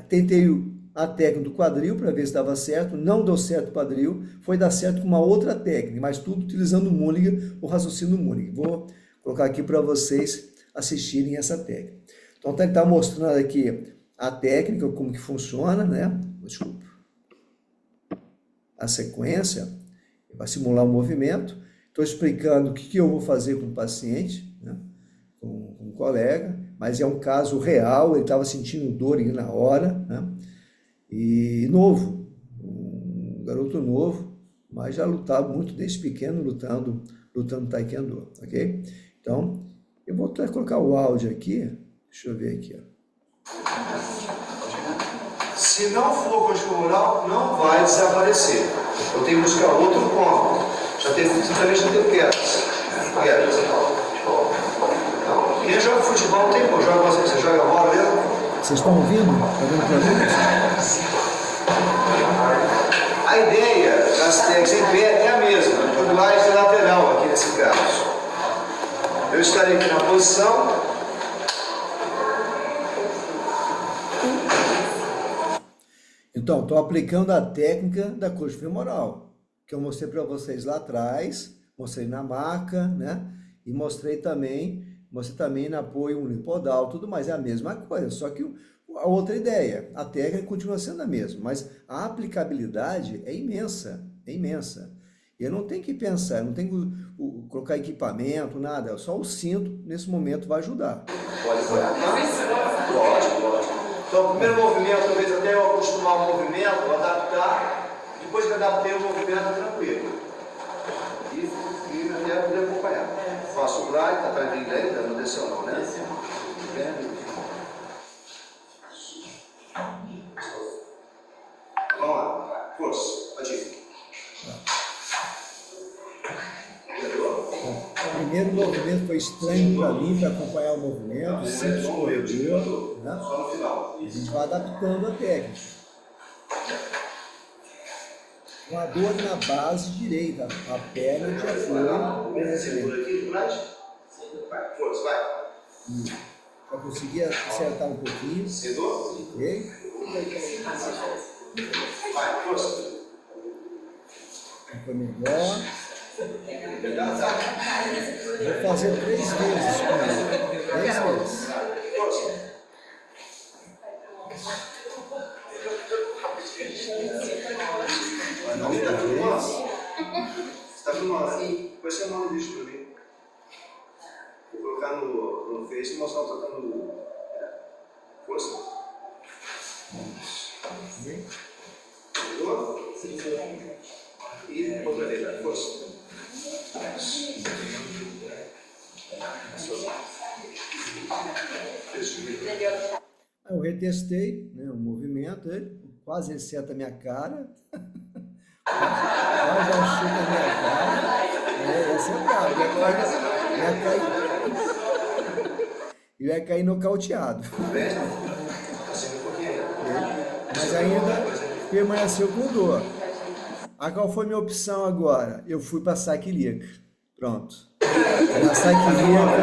Tentei a técnica do quadril para ver se dava certo, não deu certo o quadril, foi dar certo com uma outra técnica, mas tudo utilizando o Mulligan, o raciocínio do Mulligan. Vou colocar aqui para vocês assistirem essa técnica. Então, ele está mostrando aqui a técnica, como que funciona, né? Desculpa. A sequência, vai simular o movimento. Estou explicando o que eu vou fazer com o paciente, né? com um colega, mas é um caso real, ele estava sentindo dor ali na hora, né? E novo, um garoto novo, mas já lutava muito desde pequeno, lutando taekwondo, ok? Então, eu vou até colocar o áudio aqui, deixa eu ver aqui, ó. Se não for conjuntural, não vai desaparecer. Eu tenho que buscar outro ponto. Você também já teve quedas. Quem joga futebol tem como. Você joga bola mesmo? Vocês estão ouvindo? Está vendo para A ideia das técnicas em pé é a mesma. Tudo mais é lateral aqui nesse caso. Eu estarei aqui na posição. Então, estou aplicando a técnica da coxa femoral, que eu mostrei para vocês lá atrás, mostrei na maca, né? E mostrei também no apoio unipodal, tudo mais, é a mesma coisa, só que a outra ideia, a técnica continua sendo a mesma, mas a aplicabilidade é imensa, é imensa. Eu não tenho que pensar, eu não tenho que colocar equipamento, nada, só o cinto, nesse momento, vai ajudar. Pode lógico. Então, o primeiro movimento, talvez até eu acostumar o movimento, adaptar, depois que adaptei o movimento, tranquilo. E até poder acompanhar. Faço o glide, está tranquilo ainda, não desceu não, né? Vamos lá, força, pode ir. O primeiro movimento foi estranho para mim, para acompanhar o movimento, sempre escorregou, né? Só no final. A gente vai adaptando a técnica. Uma dor na base direita, a perna de apoio. Segura aqui, vai, força, vai. Para conseguir acertar um pouquinho. Segura. Ok? Vai, força. Foi melhor. Vou fazer 3 vezes com ele. 3 vezes. Está filmando? Depois você manda o vídeo para mim. Vou colocar no Face e mostrar o tratando. Força. Pegou? E outra vez, força. Eu retestei, né, o movimento, ele quase acerta a minha cara. Quase chuta a minha cara. Essa é ia cair nocauteado. Mas ainda permaneceu com dor. Qual foi minha opção agora? Eu fui para saque ilíaca. Pronto. Na saque ilíaca,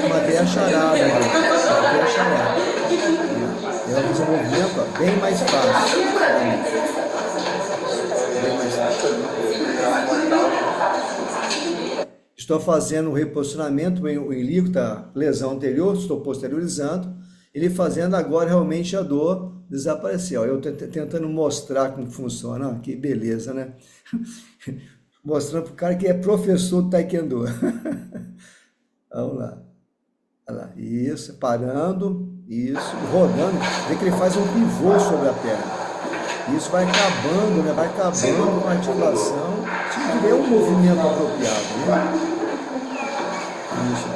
eu matei a charada. Matei a charada. Eu fiz um movimento bem mais fácil. Bem mais fácil. Estou fazendo um reposicionamento, o ilíaco está lesão anterior, estou posteriorizando. Ele fazendo agora realmente a dor desapareceu. Eu tentando mostrar como funciona. Ó, que beleza, né? Mostrando para o cara que é professor do taekwondo. Vamos lá. Olha lá. Isso, parando. Isso, rodando. Vê que ele faz um pivô sobre a perna. Isso vai acabando, né? Vai acabando com a articulação. Tinha que ver um movimento apropriado, né? Isso.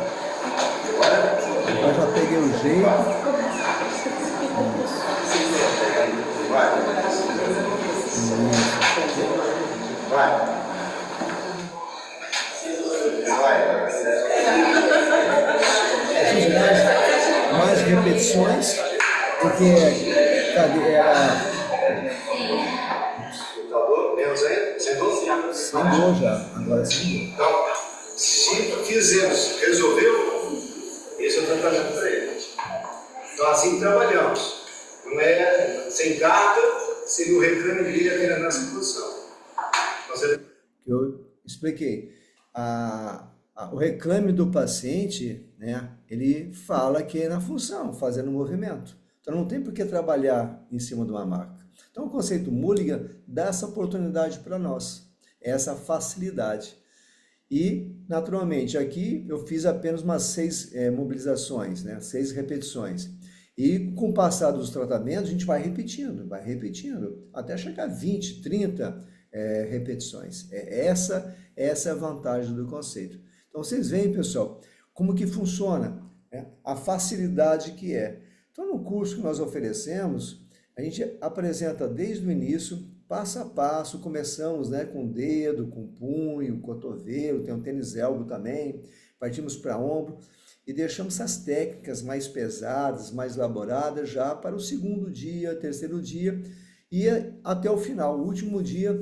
Eu já peguei o jeito. Fiz mais repetições, porque era... Sem dor já, agora sem dor. Então, se fizemos, resolveu, esse é o tratamento para ele. Então, assim trabalhamos. Não é sem carta, seria o reclame dele até nessa posição. Eu expliquei. O reclame do paciente, né, ele fala que é na função, fazendo movimento. Então não tem por que trabalhar em cima de uma maca. Então o conceito Mulligan dá essa oportunidade para nós, essa facilidade. E, naturalmente, aqui eu fiz apenas umas 6 mobilizações, né, 6 repetições. E com o passar dos tratamentos, a gente vai repetindo, até chegar a 20, 30 repetições. Essa é a vantagem do conceito. Então, vocês veem, pessoal, como que funciona, né? A facilidade que é. Então, no curso que nós oferecemos, a gente apresenta desde o início, passo a passo, começamos, né, com o dedo, com o punho, cotovelo, tem um tênis elbow também, partimos para ombro, e deixamos as técnicas mais pesadas, mais elaboradas já para o segundo dia, terceiro dia, e até o final, o último dia,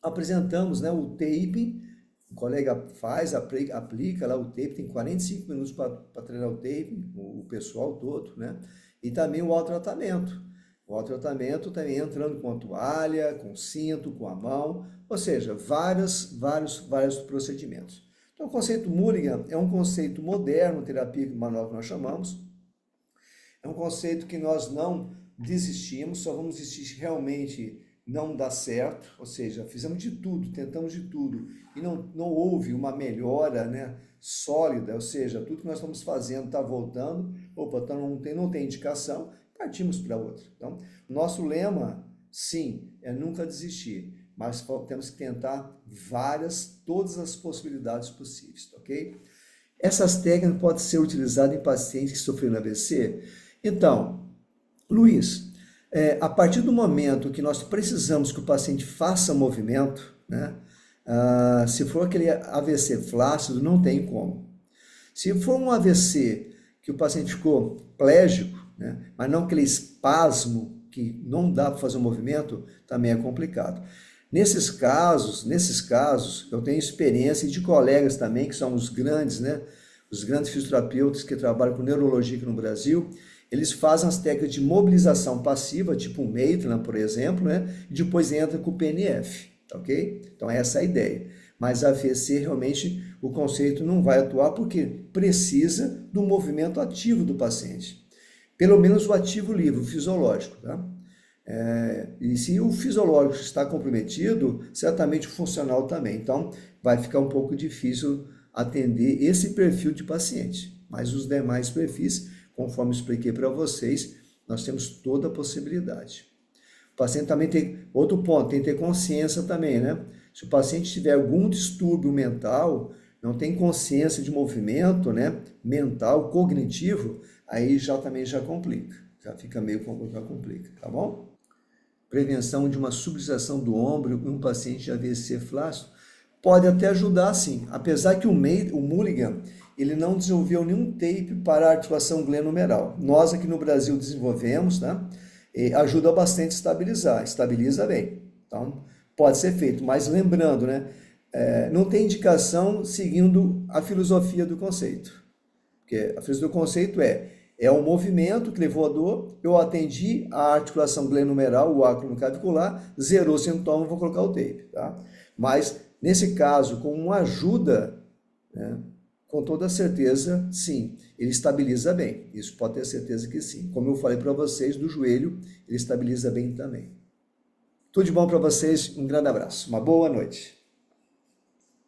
apresentamos, né, o taping. O colega faz, aplica lá o tape, tem 45 minutos para treinar o tape, o pessoal todo, né? E também o autotratamento. O autotratamento também entrando com a toalha, com o cinto, com a mão, ou seja, vários procedimentos. Então, o conceito Mulligan é um conceito moderno, terapia manual que nós chamamos. É um conceito que nós não desistimos, só vamos desistir realmente não dá certo, ou seja, fizemos de tudo, tentamos de tudo, e não houve uma melhora, né, sólida, ou seja, tudo que nós estamos fazendo está voltando, então não tem indicação, partimos para outra. Então, nosso lema, sim, é nunca desistir, mas temos que tentar todas as possibilidades possíveis, ok? Essas técnicas podem ser utilizadas em pacientes que sofreram AVC? Então, Luiz, a partir do momento que nós precisamos que o paciente faça movimento, né? Se for aquele AVC flácido, não tem como. Se for um AVC que o paciente ficou plégico, né? Mas não aquele espasmo que não dá para fazer um movimento, também é complicado. Nesses casos, eu tenho experiência de colegas também, que são os grandes, né? Os grandes fisioterapeutas que trabalham com neurologia aqui no Brasil. Eles fazem as técnicas de mobilização passiva, tipo o Maitland, por exemplo, né? E depois entra com o PNF, ok? Então essa é a ideia. Mas a AVC, realmente, o conceito não vai atuar porque precisa do movimento ativo do paciente. Pelo menos o ativo livre, o fisiológico, tá? E se o fisiológico está comprometido, certamente o funcional também. Então, vai ficar um pouco difícil atender esse perfil de paciente. Mas os demais perfis, conforme expliquei para vocês, nós temos toda a possibilidade. O paciente também tem, outro ponto, tem que ter consciência também, né? Se o paciente tiver algum distúrbio mental, não tem consciência de movimento, né? Mental, cognitivo, aí também já complica. Já fica meio complicado, complica, tá bom? Prevenção de uma subluxação do ombro em um paciente de AVC flácido pode até ajudar, sim. Apesar que o Mulligan, ele não desenvolveu nenhum tape para a articulação glenohumeral. Nós aqui no Brasil desenvolvemos, tá? E ajuda bastante a estabilizar, estabiliza bem. Então, pode ser feito, mas lembrando, né? Não tem indicação seguindo a filosofia do conceito. Porque a filosofia do conceito é um movimento que levou a dor, eu atendi a articulação glenohumeral, o acromiocárdio clavicular, zerou o sintoma, vou colocar o tape, tá? Mas, nesse caso, com uma ajuda, né, com toda certeza, sim, ele estabiliza bem. Isso pode ter certeza que sim. Como eu falei para vocês, do joelho, ele estabiliza bem também. Tudo de bom para vocês, um grande abraço, uma boa noite.